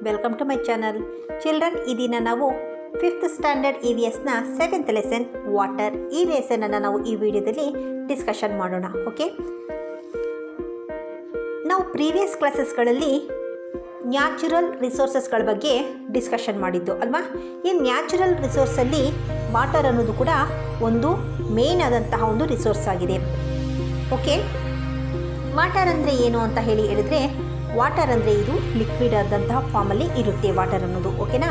Welcome to my channel. Children, ಈ ದಿನ ನಾವು 5th standard EVSನ 7th lesson water ಈ ಲೆಸನನ್ನು ನಾವು ಈ ವಿಡಿಯೋದಲ್ಲಿ ಡಿಸ್ಕಷನ್ ಮಾಡೋಣ. ಓಕೆ, ನಾವು ಪ್ರೀವಿಯಸ್ ಕ್ಲಾಸಸ್ಗಳಲ್ಲಿ ನ್ಯಾಚುರಲ್ ರಿಸೋರ್ಸಸ್ಗಳ ಬಗ್ಗೆ ಡಿಸ್ಕಷನ್ ಮಾಡಿದ್ದು ಅಲ್ವಾ. ಈ ನ್ಯಾಚುರಲ್ ರಿಸೋರ್ಸಲ್ಲಿ ವಾಟರ್ ಅನ್ನೋದು ಕೂಡ ಒಂದು ಮೇನ್ ಆದಂತಹ ಒಂದು ರಿಸೋರ್ಸ್ ಆಗಿದೆ. ಓಕೆ, ವಾಟರ್ ಅಂದರೆ ಏನು ಅಂತ ಹೇಳಿದರೆ, ವಾಟರ್ ಅಂದರೆ ಇದು ಲಿಕ್ವಿಡ್ ಆದಂತಹ ಫಾರ್ಮಲ್ಲಿ ಇರುತ್ತೆ ವಾಟರ್ ಅನ್ನೋದು. ಓಕೆನಾ,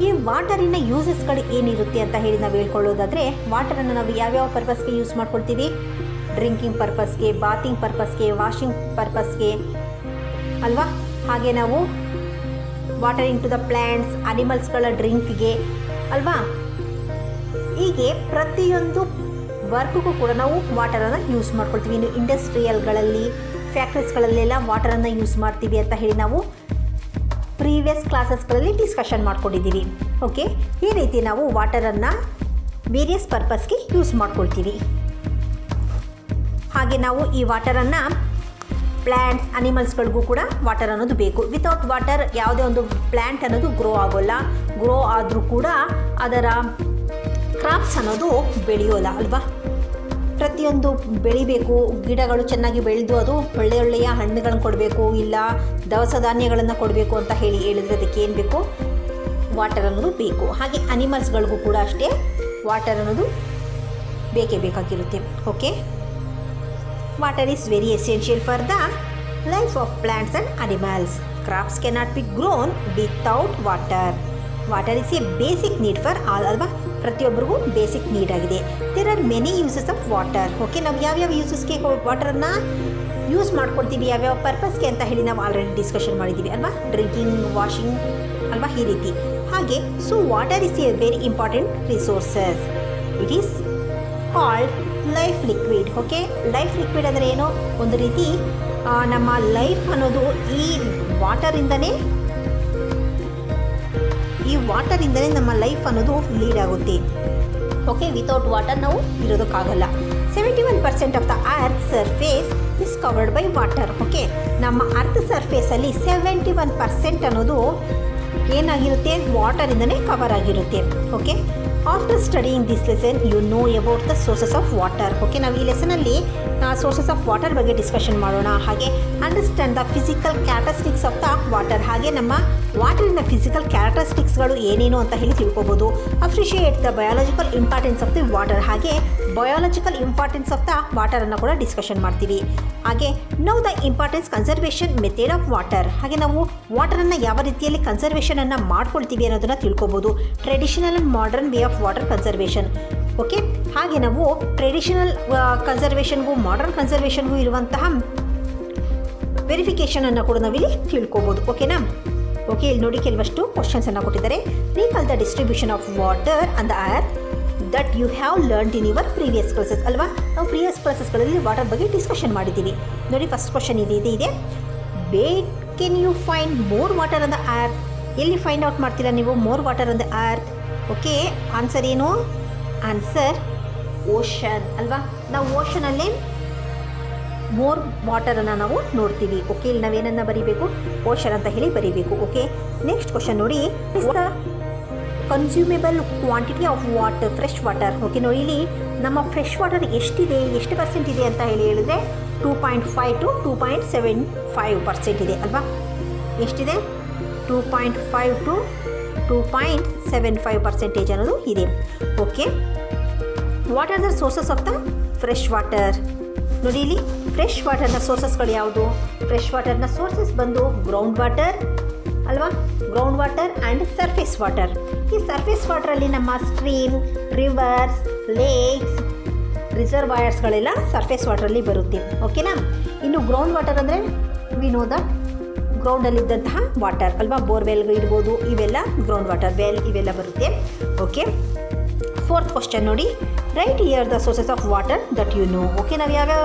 ಈ ವಾಟರಿನ ಯೂಸಸ್ಗಳು ಏನಿರುತ್ತೆ ಅಂತ ಹೇಳಿ ನಾವು ಹೇಳ್ಕೊಳ್ಳೋದಾದರೆ, ವಾಟರನ್ನು ನಾವು ಯಾವ್ಯಾವ ಪರ್ಪಸ್ಗೆ ಯೂಸ್ ಮಾಡ್ಕೊಳ್ತೀವಿ? ಡ್ರಿಂಕಿಂಗ್ ಪರ್ಪಸ್ಗೆ, ಬಾತಿಂಗ್ ಪರ್ಪಸ್ಗೆ, ವಾಷಿಂಗ್ ಪರ್ಪಸ್ಗೆ ಅಲ್ವಾ. ಹಾಗೆ ನಾವು ವಾಟರಿಂಗ್ ಟು ದ ಪ್ಲ್ಯಾಂಟ್ಸ್, ಅನಿಮಲ್ಸ್ಗಳ ಡ್ರಿಂಕ್ಗೆ ಅಲ್ವಾ. ಹೀಗೆ ಪ್ರತಿಯೊಂದು ವರ್ಕ್ಗೂ ಕೂಡ ನಾವು ವಾಟರನ್ನು ಯೂಸ್ ಮಾಡ್ಕೊಳ್ತೀವಿ. ಇನ್ನು ಇಂಡಸ್ಟ್ರಿಯಲ್ಗಳಲ್ಲಿ, ಫ್ಯಾಕ್ಟ್ರೀಸ್ಗಳಲ್ಲೆಲ್ಲ ವಾಟರನ್ನು ಯೂಸ್ ಮಾಡ್ತೀವಿ ಅಂತ ಹೇಳಿ ನಾವು ಪ್ರೀವಿಯಸ್ ಕ್ಲಾಸಸ್ಗಳಲ್ಲಿ ಡಿಸ್ಕಷನ್ ಮಾಡ್ಕೊಂಡಿದ್ದೀವಿ. ಓಕೆ, ಈ ರೀತಿ ನಾವು ವಾಟರನ್ನು ವೇರಿಯಸ್ ಪರ್ಪಸ್ಗೆ ಯೂಸ್ ಮಾಡ್ಕೊಳ್ತೀವಿ. ಹಾಗೆ ನಾವು ಈ ವಾಟರನ್ನು ಪ್ಲ್ಯಾಂಟ್ಸ್, ಅನಿಮಲ್ಸ್ಗಳಿಗೂ ಕೂಡ ವಾಟರ್ ಅನ್ನೋದು ಬೇಕು. ವಿತೌಟ್ ವಾಟರ್ ಯಾವುದೇ ಒಂದು ಪ್ಲ್ಯಾಂಟ್ ಅನ್ನೋದು ಗ್ರೋ ಆಗೋಲ್ಲ. ಗ್ರೋ ಆದರೂ ಕೂಡ ಅದರ ಕ್ರಾಪ್ಸ್ ಅನ್ನೋದು ಬೆಳೆಯೋಲ್ಲ ಅಲ್ವಾ. ಪ್ರತಿಯೊಂದು ಬೆಳಿಬೇಕು, ಗಿಡಗಳು ಚೆನ್ನಾಗಿ ಬೆಳೆದು ಅದು ಒಳ್ಳೆಯ ಹಣ್ಣುಗಳನ್ನು ಕೊಡಬೇಕು, ಇಲ್ಲ ದವಸ ಧಾನ್ಯಗಳನ್ನು ಕೊಡಬೇಕು ಅಂತ ಹೇಳಿದರೆ ಅದಕ್ಕೆ ಏನು ಬೇಕು? ವಾಟರ್ ಅನ್ನೋದು ಬೇಕು. ಹಾಗೆ ಅನಿಮಲ್ಸ್ಗಳಿಗೂ ಕೂಡ ಅಷ್ಟೇ ವಾಟರ್ ಅನ್ನೋದು ಬೇಕೇ ಬೇಕಾಗಿರುತ್ತೆ. Okay, water is very essential for the life of plants and animals. Crops cannot be grown without water. Water is a basic need for all ಅಲ್ವಾ. ಪ್ರತಿಯೊಬ್ಬರಿಗೂ ಬೇಸಿಕ್ ನೀಡ್ ಆಗಿದೆ. There are many uses of water. Okay, ನಾವು ಯಾವ್ಯಾವ ಯೂಸಸ್ಗೆ ವಾಟರನ್ನು use ಮಾಡ್ಕೊಳ್ತೀವಿ, ಯಾವ್ಯಾವ ಪರ್ಪಸ್ಗೆ ಅಂತ ಹೇಳಿ ನಾವು ಆಲ್ರೆಡಿ ಡಿಸ್ಕಷನ್ ಮಾಡಿದ್ದೀವಿ ಅಲ್ವಾ. ಡ್ರಿಂಕಿಂಗ್, ವಾಷಿಂಗ್ ಅಲ್ವಾ, ಈ ರೀತಿ. ಹಾಗೆ so water is A very important resources. It is called life liquid. Okay, life liquid ಅಂದರೆ ಏನು? ಒಂದು ರೀತಿ ನಮ್ಮ ಲೈಫ್ ಅನ್ನೋದು ಈ ವಾಟರಿಂದನೇ ನಮ್ಮ ಲೈಫ್ ಅನ್ನೋದು ಲೀಡ್ ಆಗುತ್ತೆ. ಓಕೆ, ವಿತೌಟ್ ವಾಟರ್ ನಾವು ಇರೋದಕ್ಕಾಗಲ್ಲ. 71% of the earth surface is covered by water. Okay, ನಮ್ಮ ಅರ್ತ್ ಸರ್ಫೇಸಲ್ಲಿ 71% ಅನ್ನೋದು ಏನಾಗಿರುತ್ತೆ? ವಾಟರಿಂದನೇ ಕವರ್ ಆಗಿರುತ್ತೆ. Okay, after studying this lesson you know about the sources of water. Okay, ನಾವು ಈ ಲೆಸನಲ್ಲಿ ಸೋರ್ಸಸ್ ಆಫ್ ವಾಟರ್ ಬಗ್ಗೆ ಡಿಸ್ಕಷನ್ ಮಾಡೋಣ. ಹಾಗೆ understand the physical characteristics of the water. ಹಾಗೆ ನಮ್ಮ ವಾಟರಿನ ಫಿಸಿಕಲ್ ಕ್ಯಾರೆಕ್ಟರಿಸ್ಟಿಕ್ಸ್ಗಳು ಏನೇನು ಅಂತ ಹೇಳಿ ತಿಳ್ಕೊಬೋದು. Appreciate the biological importance of the water. ಹಾಗೆ ಬಯಾಲಜಿಕಲ್ ಇಂಪಾರ್ಟೆನ್ಸ್ ಆಫ್ ದ ವಾಟರನ್ನು ಕೂಡ ಡಿಸ್ಕಷನ್ ಮಾಡ್ತೀವಿ. ಹಾಗೆ know the importance conservation method of water. ಹಾಗೆ ನಾವು ವಾಟರನ್ನು ಯಾವ ರೀತಿಯಲ್ಲಿ ಕನ್ಸರ್ವೇಷನನ್ನು ಮಾಡ್ಕೊಳ್ತೀವಿ ಅನ್ನೋದನ್ನು ತಿಳ್ಕೊಬೋದು. Traditional and modern way of water conservation. Okay, ಹಾಗೆ ನಾವು ಟ್ರೆಡಿಷನಲ್ ಕನ್ಸರ್ವೇಷನ್ಗೂ ಮಾಡರ್ನ್ ಕನ್ಸರ್ವೇಷನ್ಗೂ ಇರುವಂತಹ ವೆರಿಫಿಕೇಷನನ್ನು ಕೂಡ ನಾವಿಲ್ಲಿ ತಿಳ್ಕೊಬೋದು. ಓಕೆನಾ. ಓಕೆ, ಇಲ್ಲಿ ನೋಡಿ ಕೆಲವಷ್ಟು ಕ್ವಶನ್ಸನ್ನು ಕೊಟ್ಟಿದ್ದಾರೆ. Recall the distribution of water on the earth that you have learned in your previous classes ಅಲ್ವಾ. ನಾವು ಪ್ರೀವಿಯಸ್ ಕ್ಲಾಸಸ್ಗಳಲ್ಲಿ ವಾಟರ್ ಬಗ್ಗೆ ಡಿಸ್ಕಷನ್ ಮಾಡಿದ್ದೀವಿ. ನೋಡಿ, ಫಸ್ಟ್ ಕ್ವಶನ್ ಇದೆ where can you find more water on the earth. ಎಲ್ಲಿ ಫೈಂಡ್ ಔಟ್ ಮಾಡ್ತೀರಾ ನೀವು more water on the earth? Okay, answer ಏನು? ಆನ್ಸರ್ ಓಷನ್ ಅಲ್ವಾ. ನಾವು ಓಷನಲ್ಲೇ ಮೋರ್ ವಾಟರನ್ನು ನಾವು ನೋಡ್ತೀವಿ. ಓಕೆ, ಇಲ್ಲಿ ನಾವೇನನ್ನು ಬರೀಬೇಕು? ಓಷನ್ ಅಂತ ಹೇಳಿ ಬರೀಬೇಕು. ಓಕೆ, ನೆಕ್ಸ್ಟ್ ಕ್ವಶನ್ ನೋಡಿ, consumable quantity of water, fresh water. Okay, ನೋಡಿ ಇಲ್ಲಿ ನಮ್ಮ ಫ್ರೆಶ್ ವಾಟರ್ ಎಷ್ಟಿದೆ, ಎಷ್ಟು ಪರ್ಸೆಂಟ್ ಇದೆ ಅಂತ ಹೇಳಿದರೆ 2.5 to 2.75% ಇದೆ ಅಲ್ವಾ. ಎಷ್ಟಿದೆ? 2.5 to 2.75% ಅನ್ನೋದು ಇದೆ. Okay, what are the sources of the fresh water? ನೋಡಿ ಇಲ್ಲಿ ಫ್ರೆಶ್ ವಾಟರ್ನ ಸೋರ್ಸಸ್ಗಳು ಯಾವುದು? ಫ್ರೆಶ್ ವಾಟರ್ನ ಸೋರ್ಸಸ್ ಬಂದು ಗ್ರೌಂಡ್ ವಾಟರ್ ಅಲ್ವಾ. Ground water and surface water. ಈ ಸರ್ಫೇಸ್ ವಾಟರಲ್ಲಿ ನಮ್ಮ ಸ್ಟ್ರೀಮ್, ರಿವರ್ಸ್, ಲೇಕ್ಸ್, ರಿಸರ್ವಾಯರ್ಸ್ಗಳೆಲ್ಲ ಸರ್ಫೇಸ್ ವಾಟರಲ್ಲಿ ಬರುತ್ತೆ. ಓಕೆನಾ. ಇನ್ನು ಗ್ರೌಂಡ್ ವಾಟರ್ ಅಂದರೆ ವಿ ನೋ ದ ಗ್ರೌಂಡಲ್ಲಿದ್ದಂತಹ ವಾಟರ್ ಅಲ್ವಾ. ಬೋರ್ವೆಲ್ಗಳು ಇರ್ಬೋದು, ಇವೆಲ್ಲ ಗ್ರೌಂಡ್ ವಾಟರ್, ವೆಲ್ ಇವೆಲ್ಲ ಬರುತ್ತೆ. ಓಕೆ, ಫೋರ್ತ್ ಕ್ವಶನ್ ನೋಡಿ, right here the sources of water that you know. Okay, ನಾವು ಯಾವ್ಯಾವ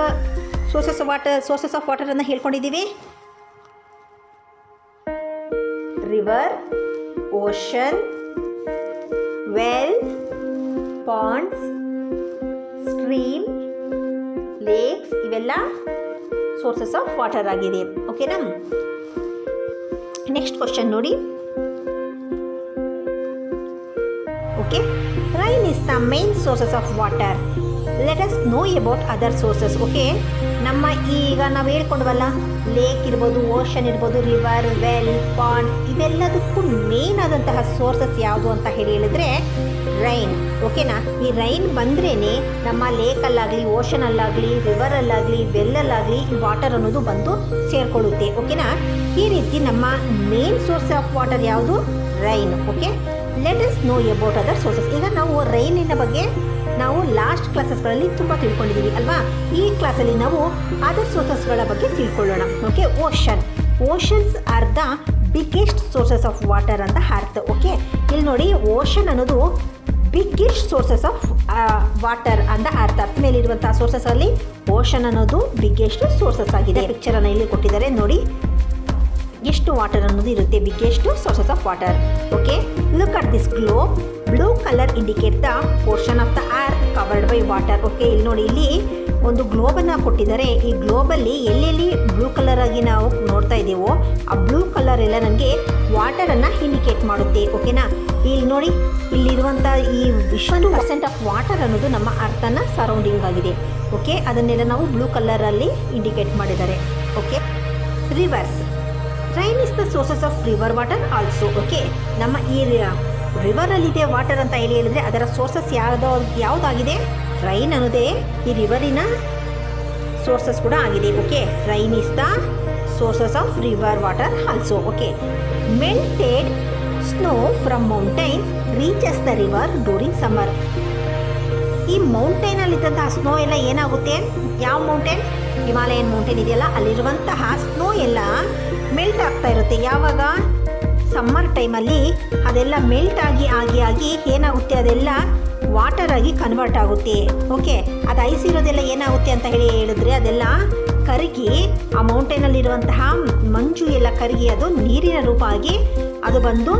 ಸೋರ್ಸಸ್ ಆಫ್ ವಾಟರನ್ನು ಹೇಳ್ಕೊಂಡಿದ್ದೀವಿ? River, ocean, well, ponds, stream, lakes ಇವೆಲ್ಲ ಸೋರ್ಸಸ್ ಆಫ್ ವಾಟರ್ ಆಗಿದೆ. ಓಕೆನಾ. ನೆಕ್ಸ್ಟ್ ಕ್ವಶನ್ ನೋಡಿ. Okay, rain is the main sources of water. Let us know about other sources. Okay, ನಮ್ಮ ಈಗ ನಾವು ಹೇಳ್ಕೊಂಡ್ವಲ್ಲ, ಲೇಕ್ ಇರ್ಬೋದು, ಓಷನ್ ಇರ್ಬೋದು, ರಿವರ್, ವೆಲ್, ಪಾಂಡ್, ಇವೆಲ್ಲದಕ್ಕೂ ಮೇನ್ ಆದಂತಹ ಸೋರ್ಸಸ್ ಯಾವುದು ಅಂತ ಹೇಳಿದರೆ ರೈನ್. ಓಕೆನಾ? ಈ ರೈನ್ ಬಂದ್ರೇ ನಮ್ಮ ಲೇಕಲ್ಲಾಗಲಿ, ಓಷನಲ್ಲಾಗಲಿ, ರಿವರಲ್ಲಾಗಲಿ, ವೆಲ್ಲಲ್ಲಾಗಲಿ ಈ ವಾಟರ್ ಅನ್ನೋದು ಬಂದು ಸೇರಿಕೊಳ್ಳುತ್ತೆ. ಓಕೆನಾ? ಈ ರೀತಿ ನಮ್ಮ ಮೇನ್ ಸೋರ್ಸ್ ಆಫ್ ವಾಟರ್ ಯಾವುದು? Rain. Okay, let us know about other sources. ಈಗ ನಾವು ರೈನಿನ ಬಗ್ಗೆ ನಾವು ಲಾಸ್ಟ್ ಕ್ಲಾಸಸ್ಗಳಲ್ಲಿ ತುಂಬ ತಿಳ್ಕೊಂಡಿದ್ದೀವಿ ಅಲ್ವಾ? ಈ ಕ್ಲಾಸಲ್ಲಿ ನಾವು ಅದರ್ ಸೋರ್ಸಸ್ಗಳ ಬಗ್ಗೆ ತಿಳ್ಕೊಳ್ಳೋಣ. Okay, oceans are the biggest sources of water ಅಂತ ಅರ್ಥ. ಓಕೆ, ಇಲ್ಲಿ ನೋಡಿ, ಓಷನ್ ಅನ್ನೋದು ಬಿಗ್ಗೆಸ್ಟ್ ಸೋರ್ಸಸ್ ಆಫ್ ವಾಟರ್ ಅಂತ ಅರ್ಥ. ಅರ್ಥ ಮೇಲಿರುವಂತಹ ಸೋರ್ಸಸ್ಸಲ್ಲಿ ಓಷನ್ ಅನ್ನೋದು ಬಿಗ್ಗೆಸ್ಟ್ ಸೋರ್ಸಸ್ ಆಗಿದೆ. ಪಿಕ್ಚರನ್ನು ಇಲ್ಲಿ ಕೊಟ್ಟಿದ್ದಾರೆ ನೋಡಿ, ಎಷ್ಟು ವಾಟರ್ ಅನ್ನೋದು ಇರುತ್ತೆ, biggest sources of water. Okay, look at this globe. Blue colour indicate the portion of the earth covered by water. Okay, ಇಲ್ಲಿ ನೋಡಿ, ಇಲ್ಲಿ ಒಂದು ಗ್ಲೋಬನ್ನು ಕೊಟ್ಟಿದ್ದಾರೆ. ಈ ಗ್ಲೋಬಲ್ಲಿ ಎಲ್ಲೆಲ್ಲಿ ಬ್ಲೂ ಕಲರ್ ಆಗಿ ನಾವು ನೋಡ್ತಾ ಇದ್ದೀವೋ ಆ ಬ್ಲೂ ಕಲರ್ ಎಲ್ಲ ನನಗೆ ವಾಟರನ್ನು ಇಂಡಿಕೇಟ್ ಮಾಡುತ್ತೆ. ಓಕೆನಾ? ಇಲ್ಲಿ ನೋಡಿ, ಇಲ್ಲಿರುವಂಥ ಈ 1% ಆಫ್ ವಾಟರ್ ಅನ್ನೋದು ನಮ್ಮ ಅರ್ಥನ ಸರೌಂಡಿಂಗ್ ಆಗಿದೆ. ಓಕೆ, ಅದನ್ನೆಲ್ಲ ನಾವು ಬ್ಲೂ ಕಲರಲ್ಲಿ ಇಂಡಿಕೇಟ್ ಮಾಡಿದ್ದಾರೆ. Okay, rivers. Rain is the sources of river water also. Okay, ನಮ್ಮ ಈ ರಿವರಲ್ಲಿದೆ ವಾಟರ್ ಅಂತ ಹೇಳಿದರೆ ಅದರ ಸೋರ್ಸಸ್ ಯಾವುದಾಗಿದೆ? ರೈನ್ ಅನ್ನೋದೇ ಈ ರಿವರಿನ ಸೋರ್ಸಸ್ ಕೂಡ ಆಗಿದೆ. Okay, rain is the sources of river water also. Okay, melted snow from mountains reaches the river during summer. ಈ ಮೌಂಟೈನಲ್ಲಿದ್ದಂತಹ ಸ್ನೋ ಎಲ್ಲ ಏನಾಗುತ್ತೆ? ಯಾವ ಮೌಂಟೇನ್? ಹಿಮಾಲಯನ್ ಮೌಂಟೇನ್ ಇದೆಯಲ್ಲ, ಅಲ್ಲಿರುವಂತಹ ಸ್ನೋ ಎಲ್ಲ ಮೆಲ್ಟ್ ಆಗ್ತಾ ಇರುತ್ತೆ. ಯಾವಾಗ? ಸಮ್ಮರ್ ಟೈಮಲ್ಲಿ ಅದೆಲ್ಲ ಮೆಲ್ಟ್ ಆಗಿ ಏನಾಗುತ್ತೆ? ಅದೆಲ್ಲ ವಾಟರ್ ಆಗಿ ಕನ್ವರ್ಟ್ ಆಗುತ್ತೆ. ಓಕೆ, ಅದು ಐಸ್ ಇರೋದೆಲ್ಲ ಏನಾಗುತ್ತೆ ಅಂತ ಹೇಳಿದ್ರೆ ಅದೆಲ್ಲ ಕರಗಿ, ಆ ಮೌಂಟೇನಲ್ಲಿರುವಂತಹ ಮಂಜು ಎಲ್ಲ ಕರಗಿ ಅದು ನೀರಿನ ರೂಪ ಆಗಿ ಅದು ಬಂದು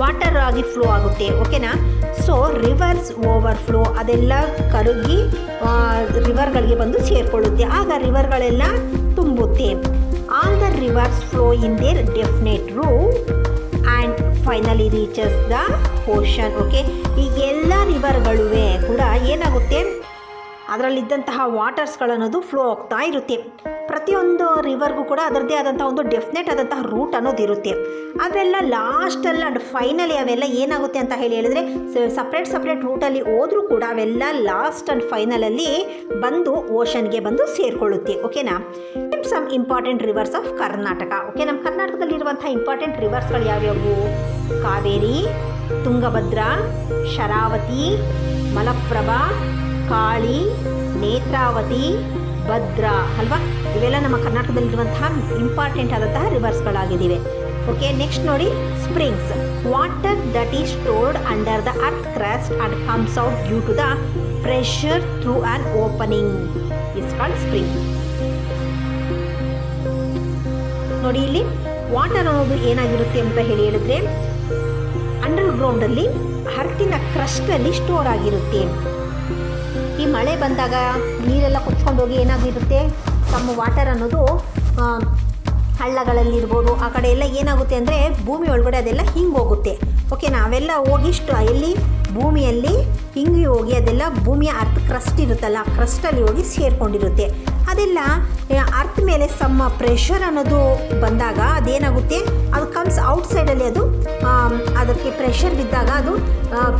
ವಾಟರ್ ಆಗಿ ಫ್ಲೋ ಆಗುತ್ತೆ. ಓಕೆನಾ? ಸೊ ರಿವರ್ಸ್ ಓವರ್ಫ್ಲೋ, ಅದೆಲ್ಲ ಕರಗಿ ರಿವರ್ಗಳಿಗೆ ಬಂದು ಸೇರಿಕೊಳ್ಳುತ್ತೆ. ಆಗ ರಿವರ್ಗಳೆಲ್ಲ ತುಂಬುತ್ತೆ. All the rivers flow in their definite route and finally reaches the ocean. Okay, ಈ ಎಲ್ಲ ರಿವರ್ಗಳೂ ಕೂಡ ಏನಾಗುತ್ತೆ? ಅದರಲ್ಲಿದ್ದಂತಹ ವಾಟರ್ಸ್ಗಳನ್ನೋದು ಫ್ಲೋ ಆಗ್ತಾ ಇರುತ್ತೆ. ಪ್ರತಿಯೊಂದು ರಿವರ್ಗೂ ಕೂಡ ಅದರದ್ದೇ ಆದಂಥ ಒಂದು ಡೆಫಿನೆಟ್ ಆದಂತಹ ರೂಟ್ ಅನ್ನೋದು ಇರುತ್ತೆ. ಅದೆಲ್ಲ ಲಾಸ್ಟಲ್ಲಿ ಆ್ಯಂಡ್ ಫೈನಲಿ ಅವೆಲ್ಲ ಏನಾಗುತ್ತೆ ಅಂತ ಹೇಳಿದರೆ ಸಪ್ರೇಟ್ ರೂಟಲ್ಲಿ ಹೋದರೂ ಕೂಡ ಅವೆಲ್ಲ ಲಾಸ್ಟ್ ಆ್ಯಂಡ್ ಫೈನಲಲ್ಲಿ ಬಂದು ಓಷನ್ಗೆ ಬಂದು ಸೇರಿಕೊಳ್ಳುತ್ತೆ. ಓಕೆನಾ? Some important rivers of Karnataka. Okay, ನಮ್ಮ ಕರ್ನಾಟಕದಲ್ಲಿರುವಂಥ ಇಂಪಾರ್ಟೆಂಟ್ ರಿವರ್ಸ್ಗಳು ಯಾವ್ಯಾವು? ಕಾವೇರಿ, ತುಂಗಭದ್ರಾ, ಶರಾವತಿ, ಮಲಪ್ರಭಾ, ಕಾಳಿ, ನೇತ್ರಾವತಿ, ಭದ್ರಾ ಅಲ್ವಾ? ಇವೆಲ್ಲ ನಮ್ಮ ಕರ್ನಾಟಕದಲ್ಲಿರುವಂತಹ ಇಂಪಾರ್ಟೆಂಟ್ ಆದಂತಹ ರಿವರ್ಸ್ಗಳಾಗಿವೆ. ಓಕೆ, ನೆಕ್ಸ್ಟ್ ನೋಡಿ, springs. Water that is stored under the earth crust and comes out due to the pressure through an opening is called spring. ನೋಡಿ, ಇಲ್ಲಿ ವಾಟರ್ ಅನ್ನೋದು ಏನಾಗಿರುತ್ತೆ ಅಂತ ಹೇಳಿದರೆ ಅಂಡರ್ಗ್ರೌಂಡಲ್ಲಿ ಅರ್ತಿನ ಕ್ರಸ್ಟಲ್ಲಿ ಸ್ಟೋರ್ ಆಗಿರುತ್ತೆ. ಈ ಮಳೆ ಬಂದಾಗ ನೀರೆಲ್ಲ ಕೊಚ್ಕೊಂಡು ಹೋಗಿ ಏನಾಗಿರುತ್ತೆ? ತಮ್ಮ ವಾಟರ್ ಅನ್ನೋದು ಹಳ್ಳಗಳಲ್ಲಿರ್ಬೋದು ಆ ಕಡೆ ಎಲ್ಲ ಏನಾಗುತ್ತೆ ಅಂದರೆ ಭೂಮಿ ಒಳಗಡೆ ಅದೆಲ್ಲ ಹಿಂಗೆ ಹೋಗುತ್ತೆ. ಓಕೆ, ನಾವೆಲ್ಲ ಹೋಗಿಷ್ಟು ಎಲ್ಲಿ ಭೂಮಿಯಲ್ಲಿ ಹಿಂಗೆ ಹೋಗಿ ಅದೆಲ್ಲ ಭೂಮಿಯ ಅರ್ತ್ ಕ್ರಸ್ಟ್ ಇರುತ್ತಲ್ಲ, ಕ್ರಸ್ಟಲ್ಲಿ ಹೋಗಿ ಸೇರಿಕೊಂಡಿರುತ್ತೆ. ಅದೆಲ್ಲ ಅರ್ತ್ ಮೇಲೆ ಸಮ್ಮ ಪ್ರೆಷರ್ ಅನ್ನೋದು ಬಂದಾಗ ಅದೇನಾಗುತ್ತೆ? ಅದು ಕಮ್ಸ್ ಔಟ್ಸೈಡಲ್ಲಿ ಅದು ಅದಕ್ಕೆ ಪ್ರೆಷರ್ ಬಿದ್ದಾಗ ಅದು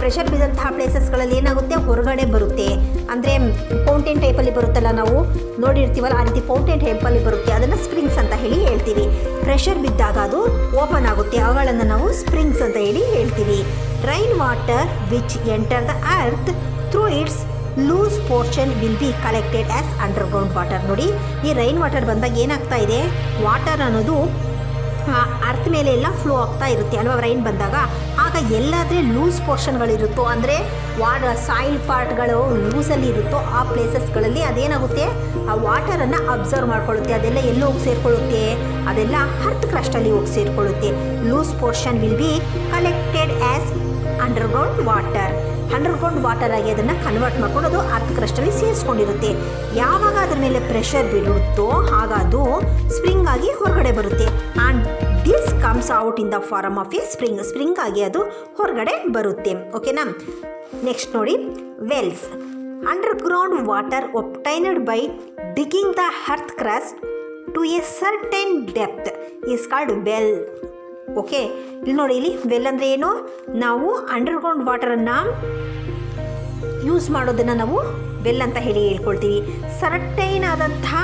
ಪ್ರೆಷರ್ ಬಿದ್ದಂತಹ ಪ್ಲೇಸಸ್ಗಳಲ್ಲಿ ಏನಾಗುತ್ತೆ? ಹೊರಗಡೆ ಬರುತ್ತೆ. ಅಂದರೆ ಫೌಂಟೇನ್ ಟೈಪಲ್ಲಿ ಬರುತ್ತಲ್ಲ, ನಾವು ನೋಡಿರ್ತೀವಲ್ಲ, ಆ ರೀತಿ ಫೌಂಟೇನ್ ಟೈಪಲ್ಲಿ ಬರುತ್ತೆ. ಅದನ್ನು ಸ್ಪ್ರಿಂಗ್ಸ್ ಅಂತ ಹೇಳಿ ಹೇಳ್ತೀವಿ. ಪ್ರೆಷರ್ ಬಿದ್ದಾಗ ಅದು ಓಪನ್ ಆಗುತ್ತೆ, ಅವುಗಳನ್ನು ನಾವು ಸ್ಪ್ರಿಂಗ್ಸ್ ಅಂತ ಹೇಳಿ ಹೇಳ್ತೀವಿ. Rain water which enter the earth through its loose portion will be collected as underground water. ನೋಡಿ, ಈ ರೈನ್ ವಾಟರ್ ಬಂದಾಗ ಏನಾಗ್ತಾ ಇದೆ? ವಾಟರ್ ಅನ್ನೋದು ಅರ್ತ್ ಮೇಲೆ ಎಲ್ಲ ಫ್ಲೋ ಆಗ್ತಾ ಇರುತ್ತೆ ಅಲ್ವಾ? ರೈನ್ ಬಂದಾಗ ಆಗ ಎಲ್ಲಾದರೆ ಲೂಸ್ ಪೋರ್ಷನ್ಗಳಿರುತ್ತೋ, ಅಂದರೆ ಸಾಯಿಲ್ ಪಾರ್ಟ್ಗಳು ಲೂಸಲ್ಲಿ ಇರುತ್ತೋ ಆ ಪ್ಲೇಸಸ್ಗಳಲ್ಲಿ ಅದೇನಾಗುತ್ತೆ? ಆ ವಾಟರನ್ನು ಅಬ್ಸರ್ವ್ ಮಾಡ್ಕೊಳ್ಳುತ್ತೆ. ಅದೆಲ್ಲ ಎಲ್ಲೋ ಹೋಗಿ ಸೇರಿಕೊಳ್ಳುತ್ತೆ? ಅದೆಲ್ಲ ಅರ್ತ್ ಕ್ರಸ್ಟಲ್ಲಿ ಹೋಗಿ ಸೇರಿಕೊಳ್ಳುತ್ತೆ. Loose portion will be collected as underground water. Underground water ಆಗಿ ಅದನ್ನು ಕನ್ವರ್ಟ್ ಮಾಡ್ಕೊಂಡು ಅದು ಅರ್ತ್ ಕ್ರಸ್ಟಲ್ಲಿ ಸೇರಿಸ್ಕೊಂಡಿರುತ್ತೆ. ಯಾವಾಗ ಅದ್ರ ಮೇಲೆ ಪ್ರೆಷರ್ ಬೀಳುತ್ತೋ ಆಗ ಅದು ಸ್ಪ್ರಿಂಗ್ ಆಗಿ ಹೊರಗಡೆ ಬರುತ್ತೆ. And this comes out in the form of a spring ಆಗಿ ಅದು ಹೊರಗಡೆ ಬರುತ್ತೆ. ಓಕೆನಾ. ನೆಕ್ಸ್ಟ್ ನೋಡಿ, wells. Underground water obtained by digging the earth crust to a certain depth is called well. Okay, ಇಲ್ಲಿ ನೋಡಿ, ಇಲ್ಲಿ ವೆಲ್ ಅಂದರೆ ಏನು, ನಾವು ಅಂಡರ್ಗ್ರೌಂಡ್ ವಾಟರನ್ನು ಯೂಸ್ ಮಾಡೋದನ್ನು ನಾವು ವೆಲ್ ಅಂತ ಹೇಳ್ಕೊಳ್ತೀವಿ. ಸರ್ಟೈನ್ ಆದಂತಹ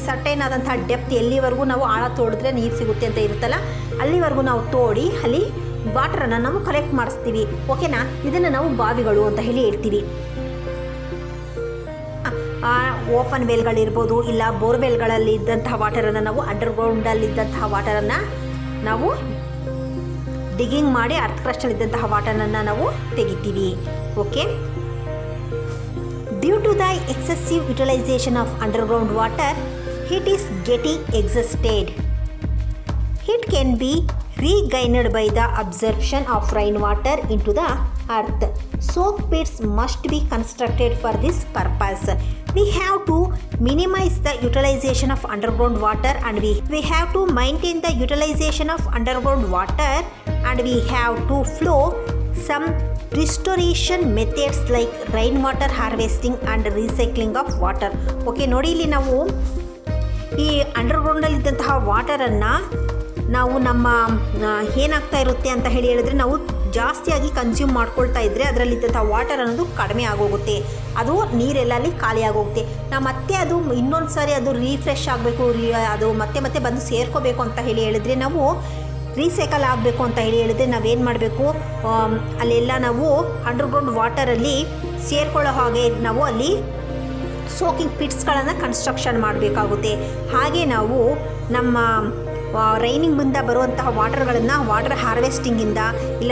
ಸರ್ಟೈನ್ ಆದಂತಹ ಡೆಪ್ತ್ ಎಲ್ಲಿವರೆಗೂ ನಾವು ಆಳ ತೋಡಿದ್ರೆ ನೀರು ಸಿಗುತ್ತೆ ಅಂತ ಇರುತ್ತಲ್ಲ, ಅಲ್ಲಿವರೆಗೂ ನಾವು ತೋಡಿ ಅಲ್ಲಿ ವಾಟರನ್ನು ನಾವು ಕಲೆಕ್ಟ್ ಮಾಡಿಸ್ತೀವಿ. ಓಕೆನಾ. ಇದನ್ನು ನಾವು ಬಾವಿಗಳು ಅಂತ ಹೇಳ್ತೀವಿ. ಓಪನ್ ವೆಲ್ಗಳಿರ್ಬೋದು, ಇಲ್ಲ ಬೋರ್ವೆಲ್ಗಳಲ್ಲಿ ಇದ್ದಂತಹ ವಾಟರನ್ನು ನಾವು ಅಂಡರ್ಗ್ರೌಂಡಲ್ಲಿದ್ದಂತಹ ವಾಟರನ್ನು ನಾವು ಡಿಗ್ಗಿಂಗ್ ಮಾಡಿ ಅರ್ತ್ ಕ್ರಸ್ಟಲ್ಲಿದ್ದಂತಹ ವಾಟರನ್ನು ನಾವು ತೆಗಿತೀವಿ. Okay. Due to the excessive utilisation of underground water, it is getting exhausted. It can be regained by the absorption of rainwater into the earth. Soak pits must be constructed for this purpose. We have to minimize the utilization of underground water, and we have to maintain the utilization of underground water, and we have to flow some restoration methods like rainwater harvesting and recycling of water. Okay, ನೋಡಿ, ಇಲ್ಲಿ ನಾವು ಈ ಅಂಡರ್ಗ್ರೌಂಡಲ್ಲಿದ್ದಂತಹ ವಾಟರನ್ನು ನಾವು ನಮ್ಮ ಏನಾಗ್ತಾ ಇರುತ್ತೆ ಅಂತ ಹೇಳಿದ್ರೆ, ನಾವು ಜಾಸ್ತಿಯಾಗಿ ಕನ್ಸ್ಯೂಮ್ ಮಾಡ್ಕೊಳ್ತಾ ಇದ್ದರೆ ಅದರಲ್ಲಿದ್ದಂಥ ವಾಟರ್ ಅನ್ನೋದು ಕಡಿಮೆ ಆಗೋಗುತ್ತೆ, ಅದು ನೀರೆಲ್ಲ ಅಲ್ಲಿ ಖಾಲಿ ಆಗೋಗುತ್ತೆ. ನಾವು ಮತ್ತೆ ಅದು ಇನ್ನೊಂದು ಸಾರಿ ಅದು ರೀಫ್ರೆಶ್ ಆಗಬೇಕು, ಅದು ಮತ್ತೆ ಬಂದು ಸೇರ್ಕೋಬೇಕು ಅಂತ ಹೇಳಿದರೆ, ನಾವು ರೀಸೈಕಲ್ ಆಗಬೇಕು ಅಂತ ಹೇಳಿದರೆ ನಾವೇನು ಮಾಡಬೇಕು, ಅಲ್ಲೆಲ್ಲ ನಾವು ಅಂಡರ್ಗ್ರೌಂಡ್ ವಾಟರಲ್ಲಿ ಸೇರ್ಕೊಳ್ಳೋ ಹಾಗೆ ನಾವು ಅಲ್ಲಿ ಸೋಕಿಂಗ್ ಪಿಟ್ಸ್ಗಳನ್ನು ಕನ್ಸ್ಟ್ರಕ್ಷನ್ ಮಾಡಬೇಕಾಗುತ್ತೆ. ಹಾಗೆ ನಾವು ನಮ್ಮ ರೈನಿಂಗಿಂದ ಬರುವಂತಹ ವಾಟರ್ ಹಾರ್ವೆಸ್ಟಿಂಗಿಂದ ಇಲ್ಲ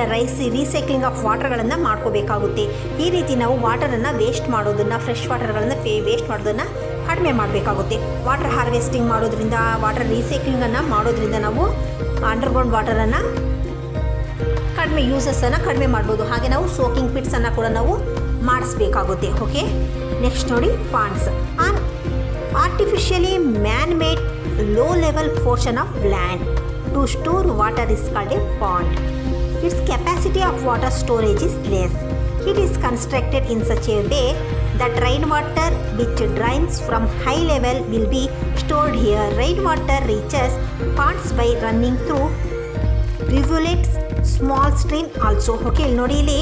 ರೀಸೈಕ್ಲಿಂಗ್ ಆಫ್ ವಾಟರ್ಗಳನ್ನು ಮಾಡ್ಕೋಬೇಕಾಗುತ್ತೆ. ಈ ರೀತಿ ನಾವು ವಾಟರನ್ನು ವೇಸ್ಟ್ ಮಾಡೋದನ್ನು, ಫ್ರೆಶ್ ವಾಟರ್ಗಳನ್ನು ವೇಸ್ಟ್ ಮಾಡೋದನ್ನು ಕಡಿಮೆ ಮಾಡಬೇಕಾಗುತ್ತೆ. ವಾಟರ್ ಹಾರ್ವೆಸ್ಟಿಂಗ್ ಮಾಡೋದ್ರಿಂದ, ವಾಟರ್ ರೀಸೈಕ್ಲಿಂಗನ್ನು ಮಾಡೋದ್ರಿಂದ ನಾವು ಅಂಡರ್ಗ್ರೌಂಡ್ ವಾಟರನ್ನು ಯೂಸಸ್ಸನ್ನು ಕಡಿಮೆ ಮಾಡ್ಬೋದು. ಹಾಗೆ ನಾವು ಸೋಕಿಂಗ್ ಪಿಟ್ಸನ್ನು ಕೂಡ ನಾವು ಮಾಡಿಸ್ಬೇಕಾಗುತ್ತೆ. ಓಕೆ. ನೆಕ್ಸ್ಟ್ ನೋಡಿ, Pond's. On artificially man made low level portion of land to store water is called a pond. Its capacity of water storage is less. It is constructed in such a way that rainwater which drains from high level will be stored here. Rainwater reaches ponds by running through rivulets, small stream also. Okay, ಇಲ್ಲಿ ನೋಡಿ, ಇಲ್ಲಿ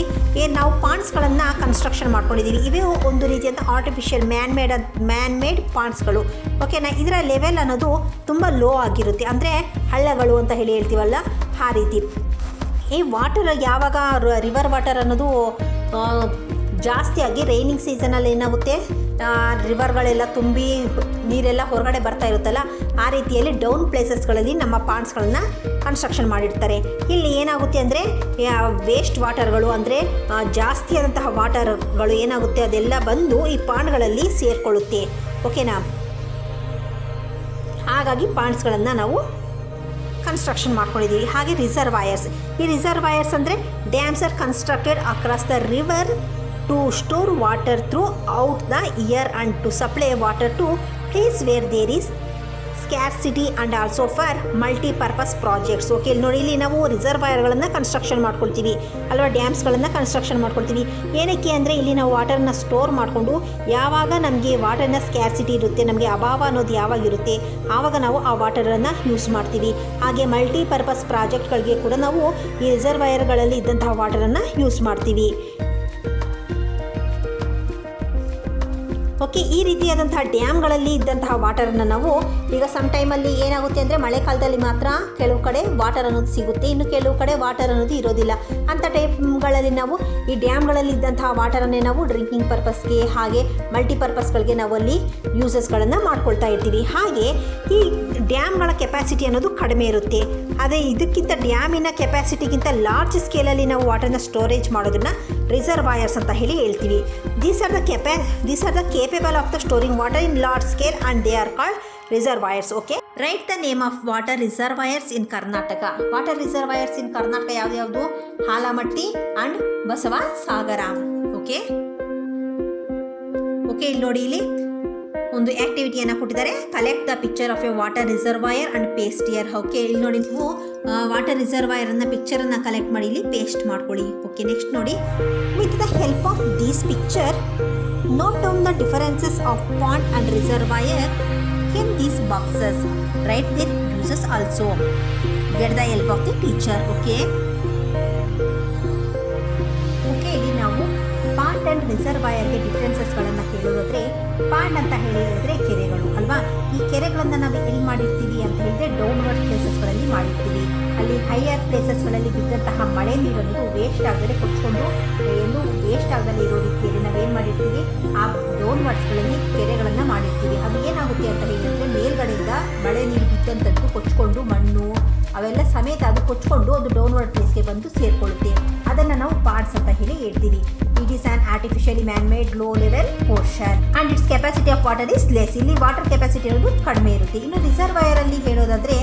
ನಾವು ಪಾಂಡ್ಸ್ಗಳನ್ನು construction ಮಾಡ್ಕೊಂಡಿದ್ದೀವಿ. ಇವೇ ಒಂದು ರೀತಿಯಂಥ artificial man made ಪಾಂಡ್ಸ್ಗಳು. ಓಕೆನಾ. ಇದರ level ಅನ್ನೋದು ತುಂಬ ಲೋ ಆಗಿರುತ್ತೆ, ಅಂದರೆ ಹಳ್ಳಗಳು ಅಂತ ಹೇಳ್ತೀವಲ್ಲ, ಆ ರೀತಿ. ಈ ವಾಟರ್ ಯಾವಾಗ ರಿವರ್ ವಾಟರ್ ಅನ್ನೋದು ಜಾಸ್ತಿಯಾಗಿ ರೈನಿಂಗ್ ಸೀಸನಲ್ಲಿ ಏನಾಗುತ್ತೆ, ರಿವರ್ಗಳೆಲ್ಲ ತುಂಬಿ ನೀರೆಲ್ಲ ಹೊರಗಡೆ ಬರ್ತಾ ಇರುತ್ತಲ್ಲ, ಆ ರೀತಿಯಲ್ಲಿ ಡೌನ್ ಪ್ಲೇಸಸ್ಗಳಲ್ಲಿ ನಮ್ಮ ಪಾಂಡ್ಸ್ಗಳನ್ನು ಕನ್ಸ್ಟ್ರಕ್ಷನ್ ಮಾಡಿರ್ತಾರೆ. ಇಲ್ಲಿ ಏನಾಗುತ್ತೆ ಅಂದರೆ ವೇಸ್ಟ್ ವಾಟರ್ಗಳು, ಅಂದರೆ ಜಾಸ್ತಿ ಆದಂತಹ ವಾಟರ್ಗಳು ಏನಾಗುತ್ತೆ, ಅದೆಲ್ಲ ಬಂದು ಈ ಪಾಂಡ್ಗಳಲ್ಲಿ ಸೇರಿಕೊಳ್ಳುತ್ತೆ. ಓಕೆನಾ. ಹಾಗಾಗಿ ಪಾಂಡ್ಸ್ಗಳನ್ನು ನಾವು ಕನ್ಸ್ಟ್ರಕ್ಷನ್ ಮಾಡ್ಕೊಂಡಿದ್ದೀವಿ. ಹಾಗೆ ರಿಸರ್ವಾಯರ್ಸ್. ಈ ರಿಸರ್ವಾಯರ್ಸ್ ಅಂದರೆ dams R constructed across the river to store water throughout the year and to supply water to place where there is scarcity and also for multi-purpose projects. Okay, ಇಲ್ಲಿ ನೋಡಿ, ಇಲ್ಲಿ ನಾವು ರಿಸರ್ವಾಯರ್ಗಳನ್ನು construction ಮಾಡ್ಕೊಳ್ತೀವಿ ಅಲ್ವಾ, ಡ್ಯಾಮ್ಸ್ಗಳನ್ನು construction ಮಾಡ್ಕೊಳ್ತೀವಿ. ಏನಕ್ಕೆ ಅಂದರೆ ಇಲ್ಲಿ ನಾವು ವಾಟರ್ನ ಸ್ಟೋರ್ ಮಾಡಿಕೊಂಡು ಯಾವಾಗ ನಮಗೆ ವಾಟರ್ನ ಸ್ಕ್ಯಾರ್ಸಿಟಿ ಇರುತ್ತೆ, ನಮಗೆ ಅಭಾವ ಅನ್ನೋದು ಯಾವಾಗ ಇರುತ್ತೆ, ಆವಾಗ ನಾವು ಆ ವಾಟರನ್ನು ಯೂಸ್ ಮಾಡ್ತೀವಿ. ಹಾಗೆ ಮಲ್ಟಿಪರ್ಪಸ್ ಪ್ರಾಜೆಕ್ಟ್ಗಳಿಗೆ ಕೂಡ ನಾವು ಈ ರಿಸರ್ವಾಯರ್ಗಳಲ್ಲಿ ಇದ್ದಂತಹ ವಾಟರನ್ನು ಯೂಸ್ ಮಾಡ್ತೀವಿ. ಓಕೆ, ಈ ರೀತಿಯಾದಂತಹ ಡ್ಯಾಮ್ಗಳಲ್ಲಿ ಇದ್ದಂತಹ ವಾಟರನ್ನು ನಾವು ಈಗ ಸಮ್ ಟೈಮಲ್ಲಿ ಏನಾಗುತ್ತೆ ಅಂದರೆ ಮಳೆಗಾಲದಲ್ಲಿ ಮಾತ್ರ ಕೆಲವು ಕಡೆ ವಾಟರ್ ಅನ್ನೋದು ಸಿಗುತ್ತೆ, ಇನ್ನು ಕೆಲವು ಕಡೆ ವಾಟರ್ ಅನ್ನೋದು ಇರೋದಿಲ್ಲ. ಅಂಥ ಟೈಮ್ಗಳಲ್ಲಿ ನಾವು ಈ ಡ್ಯಾಮ್ಗಳಲ್ಲಿ ಇದ್ದಂತಹ ವಾಟರನ್ನೇ ನಾವು ಡ್ರಿಂಕಿಂಗ್ ಪರ್ಪಸ್ಗೆ ಹಾಗೆ ಮಲ್ಟಿಪರ್ಪಸ್ಗಳಿಗೆ ನಾವು ಅಲ್ಲಿ ಯೂಸಸ್ಗಳನ್ನು ಮಾಡ್ಕೊಳ್ತಾ ಇರ್ತೀವಿ. ಹಾಗೆ ಈ ಡ್ಯಾಮ್ಗಳ ಕೆಪಾಸಿಟಿ ಅನ್ನೋದು ಕಡಿಮೆ ಇರುತ್ತೆ. ಅದೇ ಇದಕ್ಕಿಂತ ಡ್ಯಾಮಿನ ಕೆಪಾಸಿಟಿಗಿಂತ ಲಾರ್ಜ್ ಸ್ಕೇಲಲ್ಲಿ ನಾವು ವಾಟರ್ನ ಸ್ಟೋರೇಜ್ ಮಾಡೋದನ್ನು ರಿಸರ್ವಾಯರ್ಸ್ ಅಂತ ಹೇಳ್ತೀವಿ. These are the capable of the storing water in large scale and they are called reservoirs. Okay, write the name of water reservoirs in Karnataka. Water reservoirs in Karnataka ಯಾವ್ದು? ಹಾಲಮಟ್ಟಿ and Basava Sagara. Okay, ಇಲ್ಲಿ ನೋಡಿ, ಇಲ್ಲಿ ಒಂದು ಆ್ಯಕ್ಟಿವಿಟಿಯನ್ನು ಕೊಟ್ಟಿದ್ದಾರೆ. Collect the picture of A water reservoir and paste year. Okay, ಇಲ್ಲಿ ನೋಡಿ ನೀವು water ರಿಸರ್ವಾಯರನ್ನು ಪಿಕ್ಚರನ್ನು collect ಮಾಡಿ ಇಲ್ಲಿ ಪೇಸ್ಟ್ ಮಾಡ್ಕೊಳ್ಳಿ. ಓಕೆ, ನೆಕ್ಸ್ಟ್ ನೋಡಿ, with the help of these picture note down the differences of pond and reservoir in these boxes. Write their uses also. Get the help of the teacher. Okay. ಇಲ್ಲಿ ನಾವು pond and ರಿಸರ್ವಾಯರ್ಗೆ ಡಿಫ್ರೆನ್ಸಸ್ಗಳನ್ನು ಕೇಳೋದಾದ್ರೆ, pond ಅಂತ ಹೇಳಿದ್ರೆ ಕೆರೆಗಳು ಅಲ್ವಾ. ಈ ಕೆರೆಗಳನ್ನು ನಾವು ಎಲ್ಲಿ ಮಾಡಿರ್ತೀವಿ ಅಂತ ಹೇಳಿದ್ರೆ ಡೌನ್ವರ್ಡ್ ಪ್ಲೇಸಸ್ಗಳಲ್ಲಿ ಮಾಡಿರ್ತೀವಿ. ಅಲ್ಲಿ ಹೈಯರ್ ಪ್ಲೇಸಸ್ಗಳಲ್ಲಿ ಬಿದ್ದಂತಹ ಮಳೆ ನೀರನ್ನು ವೇಸ್ಟ್ ಆಗದೆ ಕೊಚ್ಕೊಂಡು ಎಲ್ಲೂ ವೇಸ್ಟ್ ಆಗದಲ್ಲಿ ಇರೋ ರೀತಿಯಲ್ಲಿ ನಾವೇನು ಮಾಡಿರ್ತೀವಿ, ಆ ಡೌನ್ವರ್ಡ್ಸ್ಗಳಲ್ಲಿ ಕೆರೆಗಳನ್ನು ಮಾಡಿರ್ತೀವಿ. ಅದು ಏನಾಗುತ್ತೆ ಅಂತ ಹೇಳಿದರೆ ಮೇಲ್ಗಡೆಯಿಂದ ಮಳೆ ನೀರು ಬಿದ್ದಂಥದ್ದು ಕೊಚ್ಕೊಂಡು ಮಣ್ಣು ಅವೆಲ್ಲ ಸಮೇತ ಅದು ಕೊಚ್ಕೊಂಡು ಒಂದು ಡೌನ್ವರ್ಡ್ ಪ್ಲೇಸ್ಗೆ ಬಂದು ಸೇರಿಕೊಳ್ಳುತ್ತೆ. ಅದನ್ನು ನಾವು ಪಾಂಡ್ಸ್ ಅಂತ ಹೇಳಿ ಹೇಳ್ತೀವಿ. It is on artificially man made low level portion and it's capacity of water is less. ಇಲ್ಲಿ ವಾಟರ್ ಕೆಪಾಸಿಟಿ ಅನ್ನೋದು ಕಡಿಮೆ ಇರುತ್ತೆ. ಇನ್ನು ರಿಸರ್ವಾಯರಲ್ಲಿ ಹೇಳೋದಾದರೆ